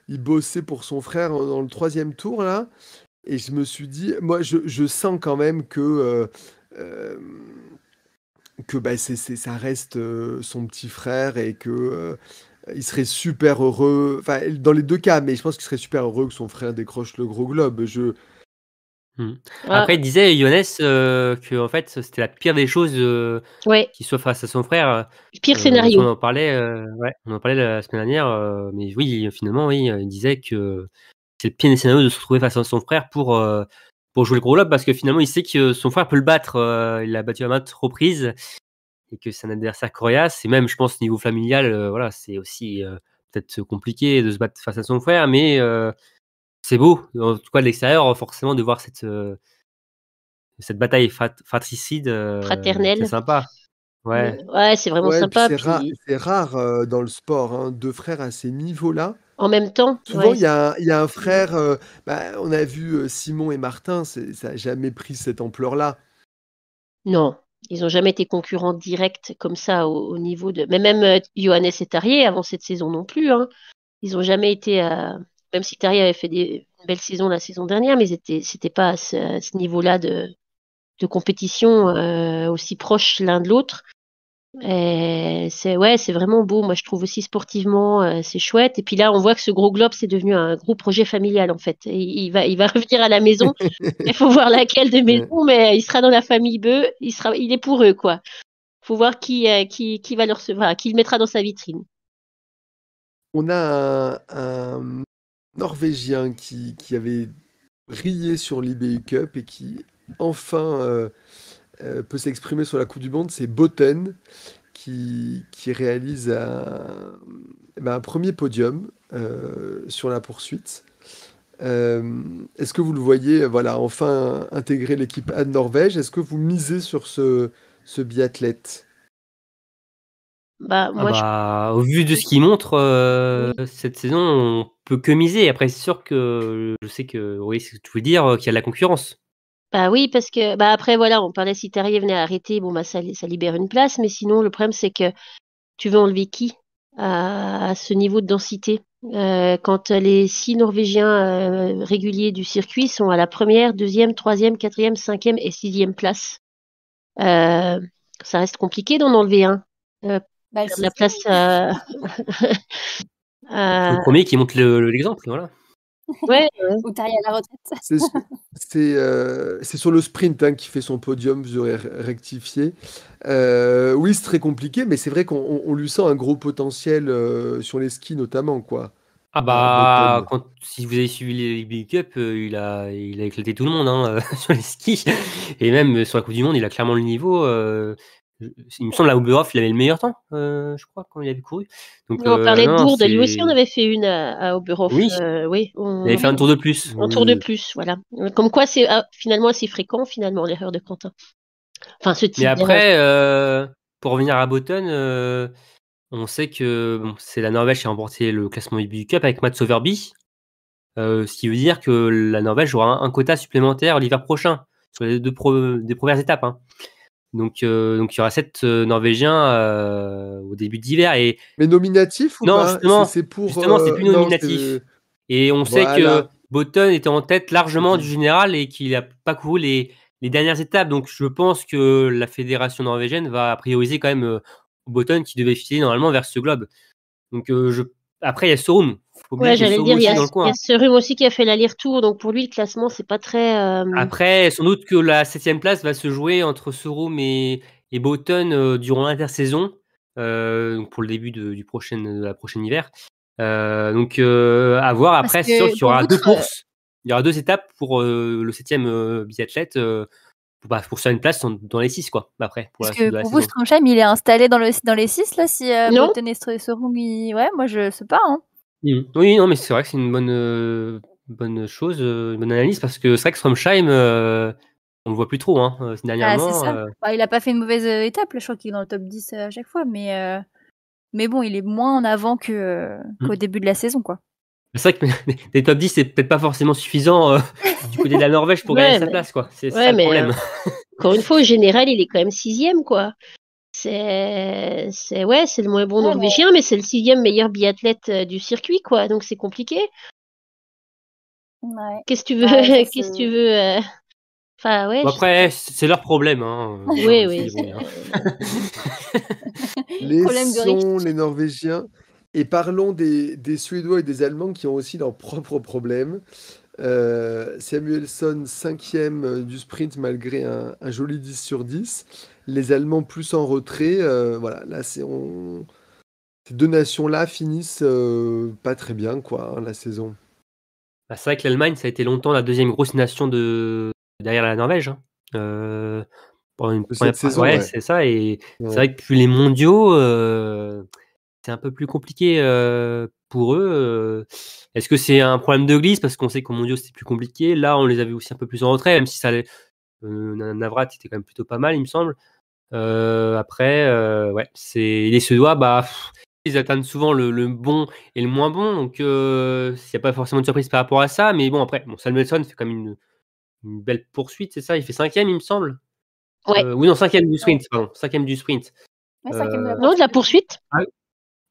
il bossait pour son frère dans le 3e tour là. Et je me suis dit, moi, je sens quand même que ça reste son petit frère et que il serait super heureux. Enfin, dans les deux cas, mais je pense qu'il serait super heureux que son frère décroche le gros globe. Après, il disait Johannes que en fait c'était la pire des choses qu'il soit face à son frère. Pire scénario. On en parlait la semaine dernière, mais oui, finalement, oui, il disait que c'est le pire des scénarios de se retrouver face à son frère pour jouer le gros globe, parce que finalement il sait que son frère peut le battre. Il l'a battu à maintes reprises et que c'est un adversaire coriace. Et même, je pense, niveau familial, c'est aussi peut-être compliqué de se battre face à son frère, mais c'est beau, en tout cas de l'extérieur, forcément, de voir cette bataille fratricide. Fraternelle. C'est sympa. Ouais, c'est vraiment sympa. C'est rare dans le sport, 2 frères à ces niveaux-là. En même temps. Souvent, il y a un frère. On a vu Simon et Martin, ça n'a jamais pris cette ampleur-là. Non. Ils n'ont jamais été concurrents directs comme ça au niveau de. Mais même Johannes et Tarier avant cette saison non plus. Hein. Ils n'ont jamais été. Même si Tarier avait fait une belle saison la saison dernière, mais c'était pas à ce niveau-là de compétition aussi proche l'un de l'autre. Et c'est vraiment beau. Moi, je trouve aussi sportivement, c'est chouette. Et puis là, on voit que ce gros globe, c'est devenu un gros projet familial en fait. Et il va revenir à la maison. Il faut voir laquelle de maison, mais il sera dans la famille Beu. Il est pour eux quoi. Faut voir qui va le recevoir, qui le mettra dans sa vitrine. On a un Norvégien qui avait brillé sur l'IBU Cup et qui enfin peut s'exprimer sur la Coupe du Monde, c'est Botten qui réalise un premier podium sur la poursuite. Est-ce que vous le voyez enfin intégrer l'équipe A de Norvège? Est-ce que vous misez sur ce biathlète? Moi, au vu de ce qu'il montre cette saison, on peut que miser. Après, c'est sûr que je sais que oui, c'est ce que tu veux dire, qu'il y a de la concurrence. Bah oui, parce que après on parlait si Terrier venait à arrêter, ça libère une place, mais sinon le problème c'est que tu veux enlever qui à ce niveau de densité quand les 6 Norvégiens réguliers du circuit sont à la première, deuxième, troisième, quatrième, cinquième et 6e place. Ça reste compliqué d'en enlever un. La place Le premier qui montre l'exemple, voilà. Ouais. Ou Tarier à la retraite. C'est sur le sprint qui fait son podium, vous aurez rectifié. Oui, c'est très compliqué, mais c'est vrai qu'on lui sent un gros potentiel sur les skis notamment, quoi. Si vous avez suivi les Big Cup, il a éclaté tout le monde sur les skis. Et même sur la Coupe du Monde, il a clairement le niveau. Il me semble à Oberhof, il avait le meilleur temps, je crois, quand il avait couru. Donc, on parlait de Bourde, lui aussi on avait fait une à Oberhof. Oui, oui, il avait fait un tour de plus. Un tour de plus, voilà. Comme quoi c'est finalement assez fréquent, l'erreur de Quentin. Enfin, ce type. Mais après, pour revenir à Botten, on sait que c'est la Norvège qui a remporté le classement IBU Cup avec Mats Overby, ce qui veut dire que la Norvège aura un quota supplémentaire l'hiver prochain sur les des premières étapes. Donc il y aura 7 Norvégiens au début d'hiver. Mais nominatif ou non, pas? justement, c'est plus nominatif. Et on sait que Botten était en tête largement du général et qu'il n'a pas couru les dernières étapes. Donc je pense que la fédération norvégienne va prioriser quand même Botten qui devait filer normalement vers ce globe. Donc après il y a Sorum. J'allais dire, il y a Sorum aussi qui a fait l'aller-retour, donc pour lui le classement c'est pas très. Après, sans doute que la 7e place va se jouer entre Sorum et Botten durant l'intersaison, donc pour le début de la prochaine hiver. Donc à voir. Après, c'est sûr qu'il y aura 2 courses. Il y aura 2 étapes pour le 7e biathlète pour faire une place dans les 6 quoi. Après, pour Parce que pour vous, Stromsheim, il est installé dans les 6 là, si Botten et Sorum, ouais, moi je sais pas. Oui, non, mais c'est vrai que c'est une bonne chose, une bonne analyse, parce que c'est vrai que Stromsheim, on le voit plus trop dernièrement. C'est ça. Il a pas fait une mauvaise étape, là, je crois qu'il est dans le top 10 à chaque fois, mais bon, il est moins en avant qu'au début de la saison, quoi. C'est vrai que les top 10, c'est peut-être pas forcément suffisant du côté de la Norvège pour gagner sa place, quoi. C'est ça le problème. Encore une fois, au général, il est quand même 6e, quoi. C'est le moins bon Norvégien, mais c'est le 6e meilleur biathlète du circuit, quoi. Donc c'est compliqué. Ouais. Qu'est-ce que tu veux Enfin, après, c'est leur problème. Oui. Laissons les Norvégiens et parlons des Suédois et des Allemands qui ont aussi leurs propres problèmes. Samuelsson 5e du sprint malgré un joli 10 sur 10. Les Allemands plus en retrait. Là ces 2 nations-là finissent pas très bien la saison. C'est vrai que l'Allemagne, ça a été longtemps la 2e grosse nation derrière la Norvège. Pendant une première saison, c'est ça. Et c'est vrai que depuis les mondiaux, c'est un peu plus compliqué pour eux. Est-ce que c'est un problème de glisse parce qu'on sait qu'au mondiaux c'était plus compliqué? Là, on les avait aussi un peu plus en retrait, même si ça Navrat était quand même plutôt pas mal, il me semble. Après, c'est les Suédois, ils atteignent souvent le bon et le moins bon, donc il n'y a pas forcément de surprise par rapport à ça. Mais bon, après, Samuelsson fait quand même une belle poursuite, c'est ça? Il fait 5e, il me semble. Ouais. Oui, non, 5e du sprint, pardon. 5e du sprint. Ouais, 5e de la Non, de la poursuite.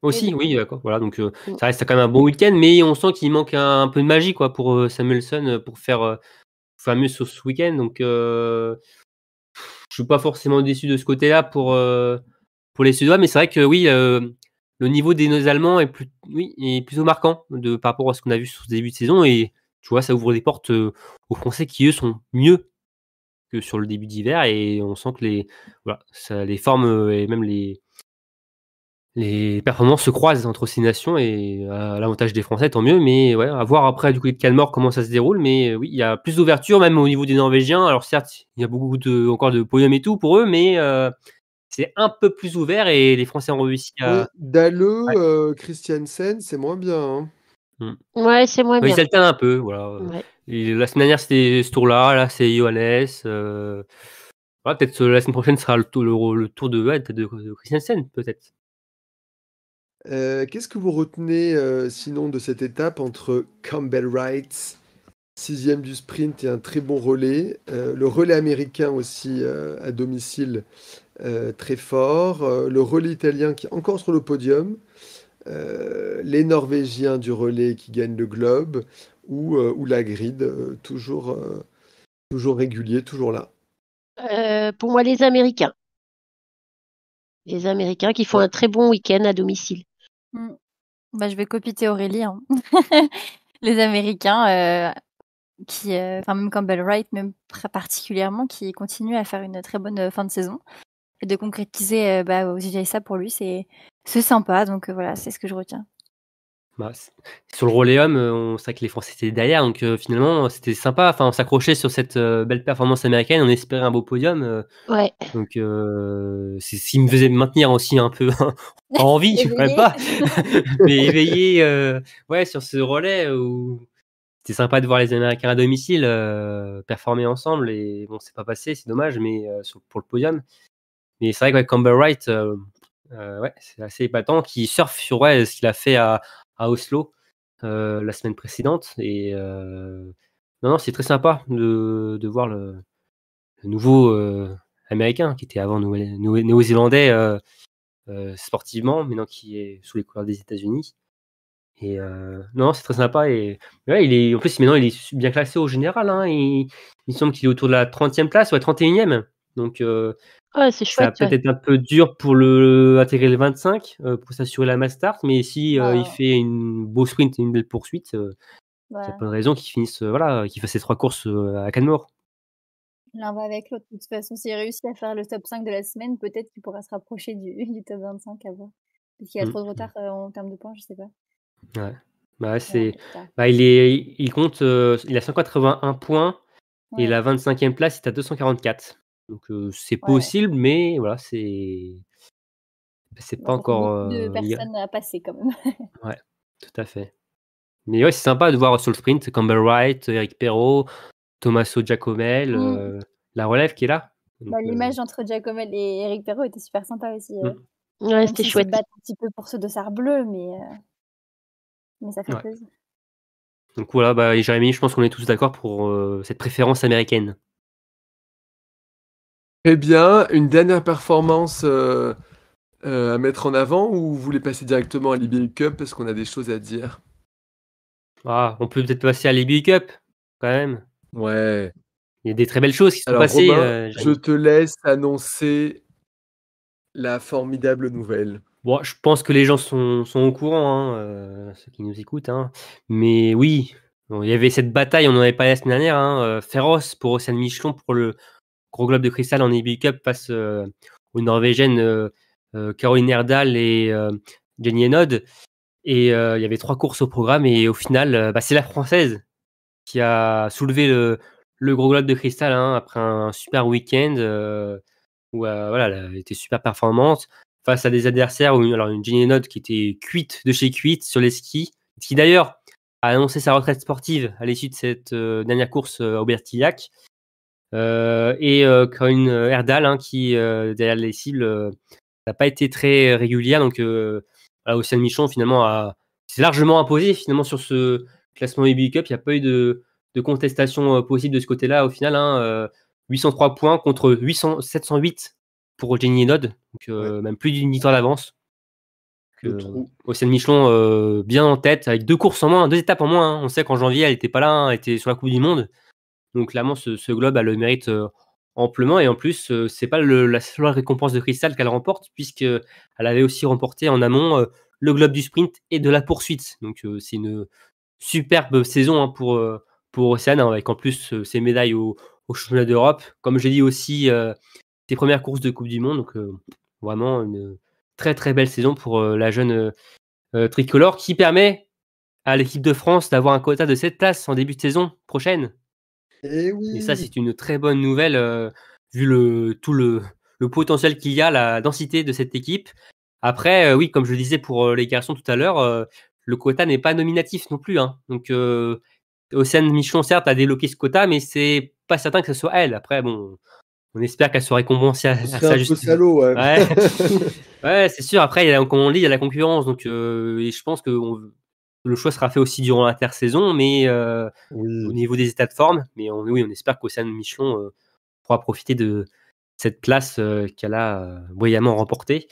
Aussi, oui, d'accord. Voilà, donc ça reste quand même un bon week-end, mais on sent qu'il manque un peu de magie quoi, pour Samuelsson pour faire mieux sur ce week-end. Donc, je suis pas forcément déçu de ce côté-là pour les Suédois, mais c'est vrai que oui, le niveau des Allemands est plutôt marquant par rapport à ce qu'on a vu sur ce début de saison. Et tu vois, ça ouvre des portes aux Français qui, eux, sont mieux que sur le début d'hiver. Et on sent que les formes et même les performances se croisent entre ces nations. Et à l'avantage des Français, tant mieux. Mais ouais, à voir après du côté de Calmore comment ça se déroule. Mais oui, il y a plus d'ouverture, même au niveau des Norvégiens. Alors certes, il y a beaucoup encore de podiums et tout pour eux, mais c'est un peu plus ouvert et les Français ont réussi à. Oui, Dalleux, Christiansen, c'est moins bien. Hein. Ouais, c'est moins bien. Ils alternent un peu, voilà. Ouais. Et la semaine dernière, c'était ce tour-là. Là, c'est Johannes. Voilà, peut-être la semaine prochaine sera le tour de Christiansen, peut-être. Qu'est-ce que vous retenez sinon de cette étape entre Campbell Wright, 6e du sprint et un très bon relais, le relais américain aussi à domicile très fort, le relais italien qui est encore sur le podium, les Norvégiens du relais qui gagnent le globe ou la grid toujours régulier, toujours là. Pour moi, les Américains. Les Américains qui font un très bon week-end à domicile. Bah, je vais copiter Aurélie. Hein. Les Américains, même Campbell Wright, même particulièrement, qui continuent à faire une très bonne fin de saison. Et de concrétiser ça pour lui, c'est sympa. Donc voilà, c'est ce que je retiens. Sur le relais homme, on sait que les Français étaient derrière, donc finalement c'était sympa. Enfin, on s'accrochait sur cette belle performance américaine, on espérait un beau podium. Ouais. Donc c'est ce qui me faisait maintenir aussi un peu en envie, je ne sais pas, mais éveillé sur ce relais où c'était sympa de voir les Américains à domicile performer ensemble. Et bon, c'est pas passé, c'est dommage, mais pour le podium. Mais c'est vrai que Campbell Wright, c'est assez épatant, qui surfe sur ce qu'il a fait à Oslo la semaine précédente. Et non, c'est très sympa de voir le nouveau américain qui était avant néo-zélandais sportivement, maintenant qui est sous les couleurs des États-Unis. Et non, c'est très sympa. Et en plus maintenant il est bien classé au général. Hein, il me semble qu'il est autour de la 30e place, 31e. Donc c'est chouette. Ça va peut-être un peu dur pour intégrer le 25 pour s'assurer la mass start, mais si il fait une beau sprint et une belle poursuite, il n'y a pas de raison qu'il fasse ses 3 courses à Canmore. L'un va avec l'autre. De toute façon, s'il réussit à faire le top 5 de la semaine, peut-être qu'il pourra se rapprocher du top 25 à voir. Parce qu'il y a trop de retard en termes de points, je sais pas. Ouais. Il compte, il a 181 points et la 25e place est à 244. Donc c'est possible, mais voilà, c'est pas encore. Beaucoup de personnes à passer quand même. Ouais, tout à fait. Mais c'est sympa de voir sur le sprint Campbell Wright, Eric Perrault, Tommaso Giacomel, la relève qui est là. Donc, l'image entre Giacomel et Eric Perrault était super sympa aussi. Ouais, c'était chouette. Ils se battent un petit peu pour ce dossard bleu, mais ça fait plaisir. Donc voilà, Jérémy, je pense qu'on est tous d'accord pour cette préférence américaine. Très bien, une dernière performance à mettre en avant, ou vous voulez passer directement à l'IBU Cup parce qu'on a des choses à dire? On peut peut-être passer à l'IBU Cup quand même. Ouais. Il y a des très belles choses qui sont Alors, passées. Romain, je te laisse annoncer la formidable nouvelle. Bon, je pense que les gens sont au courant, ceux qui nous écoutent. Mais oui, il y avait cette bataille, on en avait parlé la semaine dernière, féroce pour Océane Michelon pour le gros globe de cristal en IBU Cup face aux Norvégiennes Caroline Herdal et Jenny Hinault. Et il y avait 3 courses au programme et au final, c'est la Française qui a soulevé le gros globe de cristal après un super week-end où elle a été super performante face à des adversaires, une Jenny Hinault qui était cuite de chez cuite sur les skis, qui d'ailleurs a annoncé sa retraite sportive à l'issue de cette dernière course au Bertillac. Et Caroline Herdal qui derrière les cibles n'a pas été très régulière, donc Océane Michelon finalement s'est largement imposé finalement sur ce classement IBU Cup. Il n'y a pas eu de contestation possible de ce côté-là au final, 803 points contre 708 pour Jenny Hinault, donc même plus d'une victoire d'avance. Océane Michelon bien en tête, avec 2 courses en moins, 2 étapes en moins. On sait qu'en janvier, elle n'était pas là, hein, elle était sur la Coupe du Monde. Donc clairement, ce globe a le mérite amplement. Et en plus, c'est pas la seule récompense de cristal qu'elle remporte, puisqu'elle avait aussi remporté en amont le globe du sprint et de la poursuite. Donc c'est une superbe saison, hein, pour Océane, hein, avec en plus ses médailles au championnat d'Europe. Comme j'ai dit aussi, ses premières courses de Coupe du Monde. Donc vraiment une très très belle saison pour la jeune tricolore, qui permet à l'équipe de France d'avoir un quota de 7 places en début de saison prochaine. Et ça, c'est une très bonne nouvelle, vu tout le potentiel qu'il y a, la densité de cette équipe. Après, oui, comme je le disais pour les garçons tout à l'heure, le quota n'est pas nominatif non plus, hein. Donc Océane Michelon, certes, a débloqué ce quota, mais c'est pas certain que ce soit elle. Après, bon, on espère qu'elle sera récompensée à sa juste. Un peu salaud, ouais. Ouais, c'est sûr. Après, comme on dit, il y a la concurrence. Donc, et je pense que le choix sera fait aussi durant l'intersaison, mais au niveau des états de forme. Mais on espère qu'Océane Michelon pourra profiter de cette place qu'elle a brillamment remportée.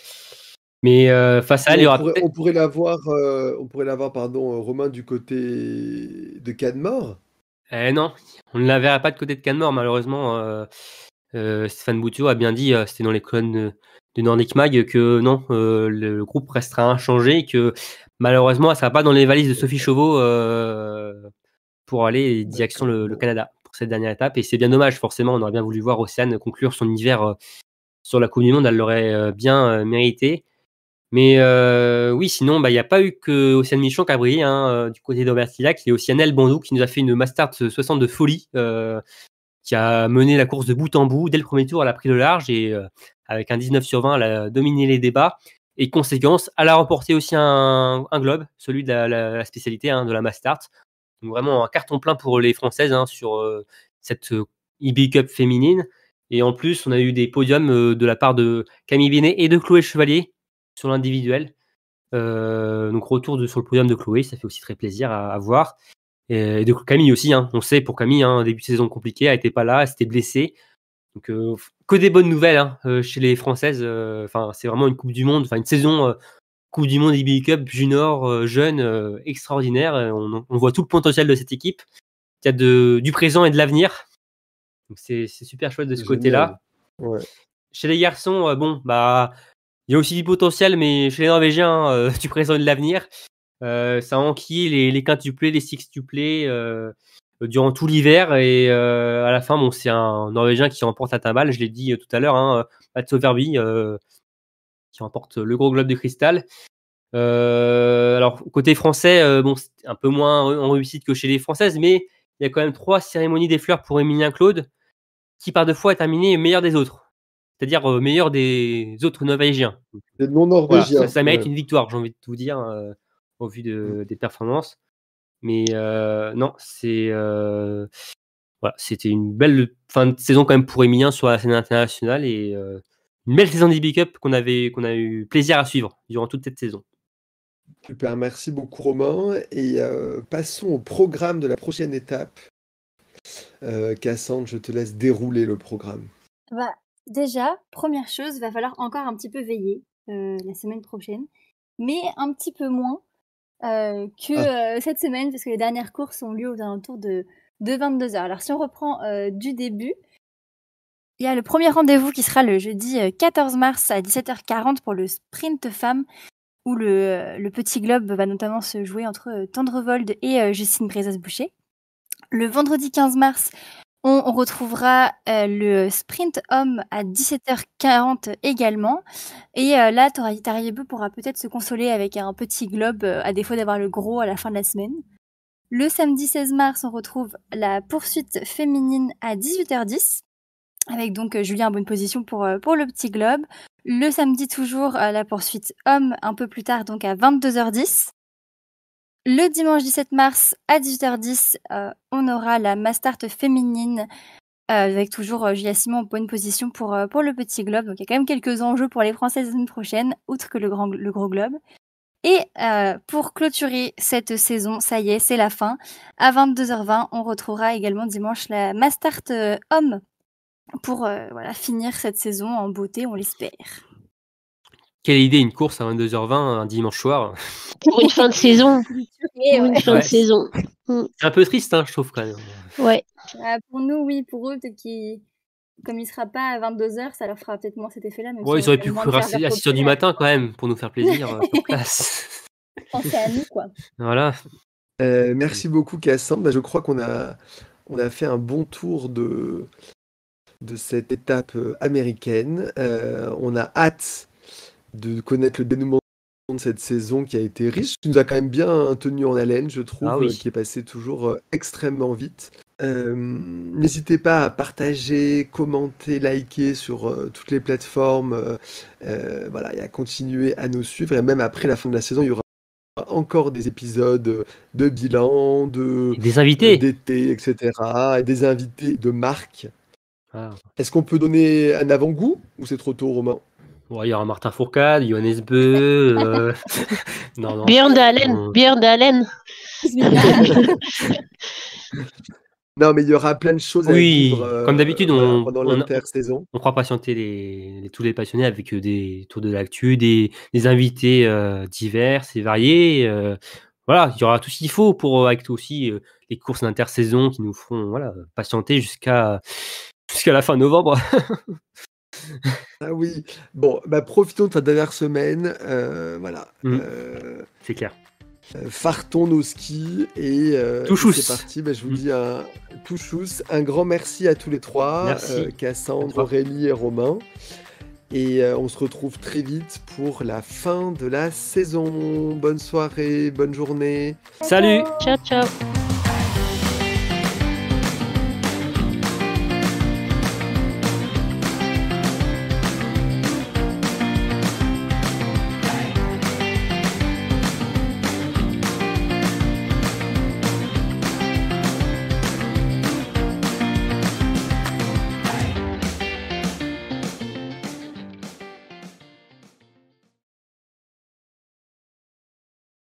Mais face à elle, il y aura on pourrait l'avoir, Romain, du côté de Cannemort. Non, on ne la verra pas de côté de Cannemort, malheureusement. Stéphane Boutiot a bien dit, c'était dans les colonnes de Nordic Mag, que non, le groupe restera inchangé et que malheureusement, elle ne sera pas dans les valises de Sophie Chauveau pour aller direction le Canada pour cette dernière étape. Et c'est bien dommage, forcément, on aurait bien voulu voir Océane conclure son hiver sur la Coupe du Monde, elle l'aurait bien mérité. Mais oui, sinon, il n'y a pas eu que Océane Michelon qui a brillé, hein, du côté d'Aubertillac. Il y a aussi Annelle Bandou qui nous a fait une Mastart 60 de folie, qui a mené la course de bout en bout. Dès le premier tour, elle a pris le large et avec un 19 sur 20, elle a dominé les débats. Et conséquence, elle a remporté aussi un globe, celui de la spécialité, hein, de la Mastart. Donc vraiment un carton plein pour les Françaises, hein, sur cette IB Cup féminine. Et en plus, on a eu des podiums de la part de Camille Binet et de Chloé Chevalier sur l'individuel. Donc retour sur le podium de Chloé, ça fait aussi très plaisir à voir. Et de Camille aussi, hein. On sait pour Camille, hein, début de saison compliqué, elle n'était pas là, elle s'était blessée. Donc que des bonnes nouvelles, hein, chez les Françaises. C'est vraiment une Coupe du Monde, une saison Coupe du Monde IBU Cup junior, jeune, extraordinaire. On voit tout le potentiel de cette équipe. Il y a du présent et de l'avenir. Donc c'est super chouette de ce côté-là. Ouais. Chez les garçons, il y a aussi du potentiel, mais chez les Norvégiens, du présent et de l'avenir. Ça a enquillé les quintuplés, les sextuplés durant tout l'hiver. Et à la fin, c'est un Norvégien qui remporte la timbale. Je l'ai dit tout à l'heure, hein, Mats Overby, qui remporte le gros globe de cristal. Alors, côté français, c'est un peu moins en réussite que chez les Françaises, mais il y a quand même 3 cérémonies des fleurs pour Emilien Claude, qui par 2 fois est terminé meilleur des autres. C'est-à-dire meilleur des autres Norvégiens. Des non-Norvégiens. Voilà, ça mérite une victoire, j'ai envie de vous dire, au vu des performances. Mais non, c'était une belle fin de saison quand même pour Emilien sur la scène internationale, et une belle saison d'IB Cup qu'on a eu plaisir à suivre durant toute cette saison. Super, merci beaucoup Romain. Et passons au programme de la prochaine étape. Cassandre, je te laisse dérouler le programme. Déjà, première chose, il va falloir encore un petit peu veiller la semaine prochaine, mais un petit peu moins que cette semaine, parce que les dernières courses ont lieu aux alentours de 22h. Alors si on reprend du début, il y a le premier rendez-vous qui sera le jeudi 14 mars à 17h40 pour le sprint femmes, où le petit globe va notamment se jouer entre Tendrevold et Justine Brezas-Boucher. Le vendredi 15 mars, on retrouvera le sprint homme à 17h40 également. Et là, Tariebeu pourra peut-être se consoler avec un petit globe, à défaut d'avoir le gros à la fin de la semaine. Le samedi 16 mars, on retrouve la poursuite féminine à 18h10, avec donc Julien en bonne position pour le petit globe. Le samedi toujours, la poursuite homme un peu plus tard, donc à 22h10. Le dimanche 17 mars à 18h10, on aura la Mastart féminine avec toujours Julia Simon en bonne position pour le petit globe. Donc il y a quand même quelques enjeux pour les Françaises la semaine prochaine, outre que le gros globe. Et pour clôturer cette saison, ça y est, c'est la fin. À 22h20, on retrouvera également dimanche la Mastart homme pour finir cette saison en beauté, on l'espère. Quelle idée, une course à 22h20 un dimanche soir. Pour une fin de saison. Pour une fin de Ouais. saison. C'est un peu triste, je trouve, quand même. Ouais. Pour nous, oui, pour eux, peut-être comme il sera pas à 22h, ça leur fera peut-être moins cet effet-là. Même Ouais, si ils auraient pu courir à 6h du matin quand même pour nous faire plaisir sur place. Pensez à nous, quoi. Voilà. Merci beaucoup, Cassandre. Je crois qu'on a fait un bon tour de cette étape américaine. On a hâte de connaître le dénouement de cette saison qui a été riche, qui nous a quand même bien tenu en haleine, je trouve, qui est passé toujours extrêmement vite. N'hésitez pas à partager, commenter, liker sur toutes les plateformes, voilà, et à continuer à nous suivre. Et même après la fin de la saison, il y aura encore des épisodes de bilan, des invités d'été, etc. Et des invités de marque. Est-ce qu'on peut donner un avant-goût ou c'est trop tôt, Romain? Il y aura Martin Fourcade, Johannes Beu, non. Björn Dahlem. Non, mais il y aura plein de choses à vivre. Comme d'habitude, pendant l'intersaison. On croit patienter tous les passionnés avec des tours de l'actu, des invités divers et variés. Voilà, il y aura tout ce qu'il faut pour avec aussi les courses d'intersaison qui nous feront patienter jusqu'à la fin novembre. Ah oui, bon, profitons de ta dernière semaine, voilà. C'est clair. Fartons nos skis et c'est parti. Je vous dis un grand merci à tous les trois, Cassandre, Aurélie et Romain. Et on se retrouve très vite pour la fin de la saison. Bonne soirée, bonne journée. Salut. Ciao.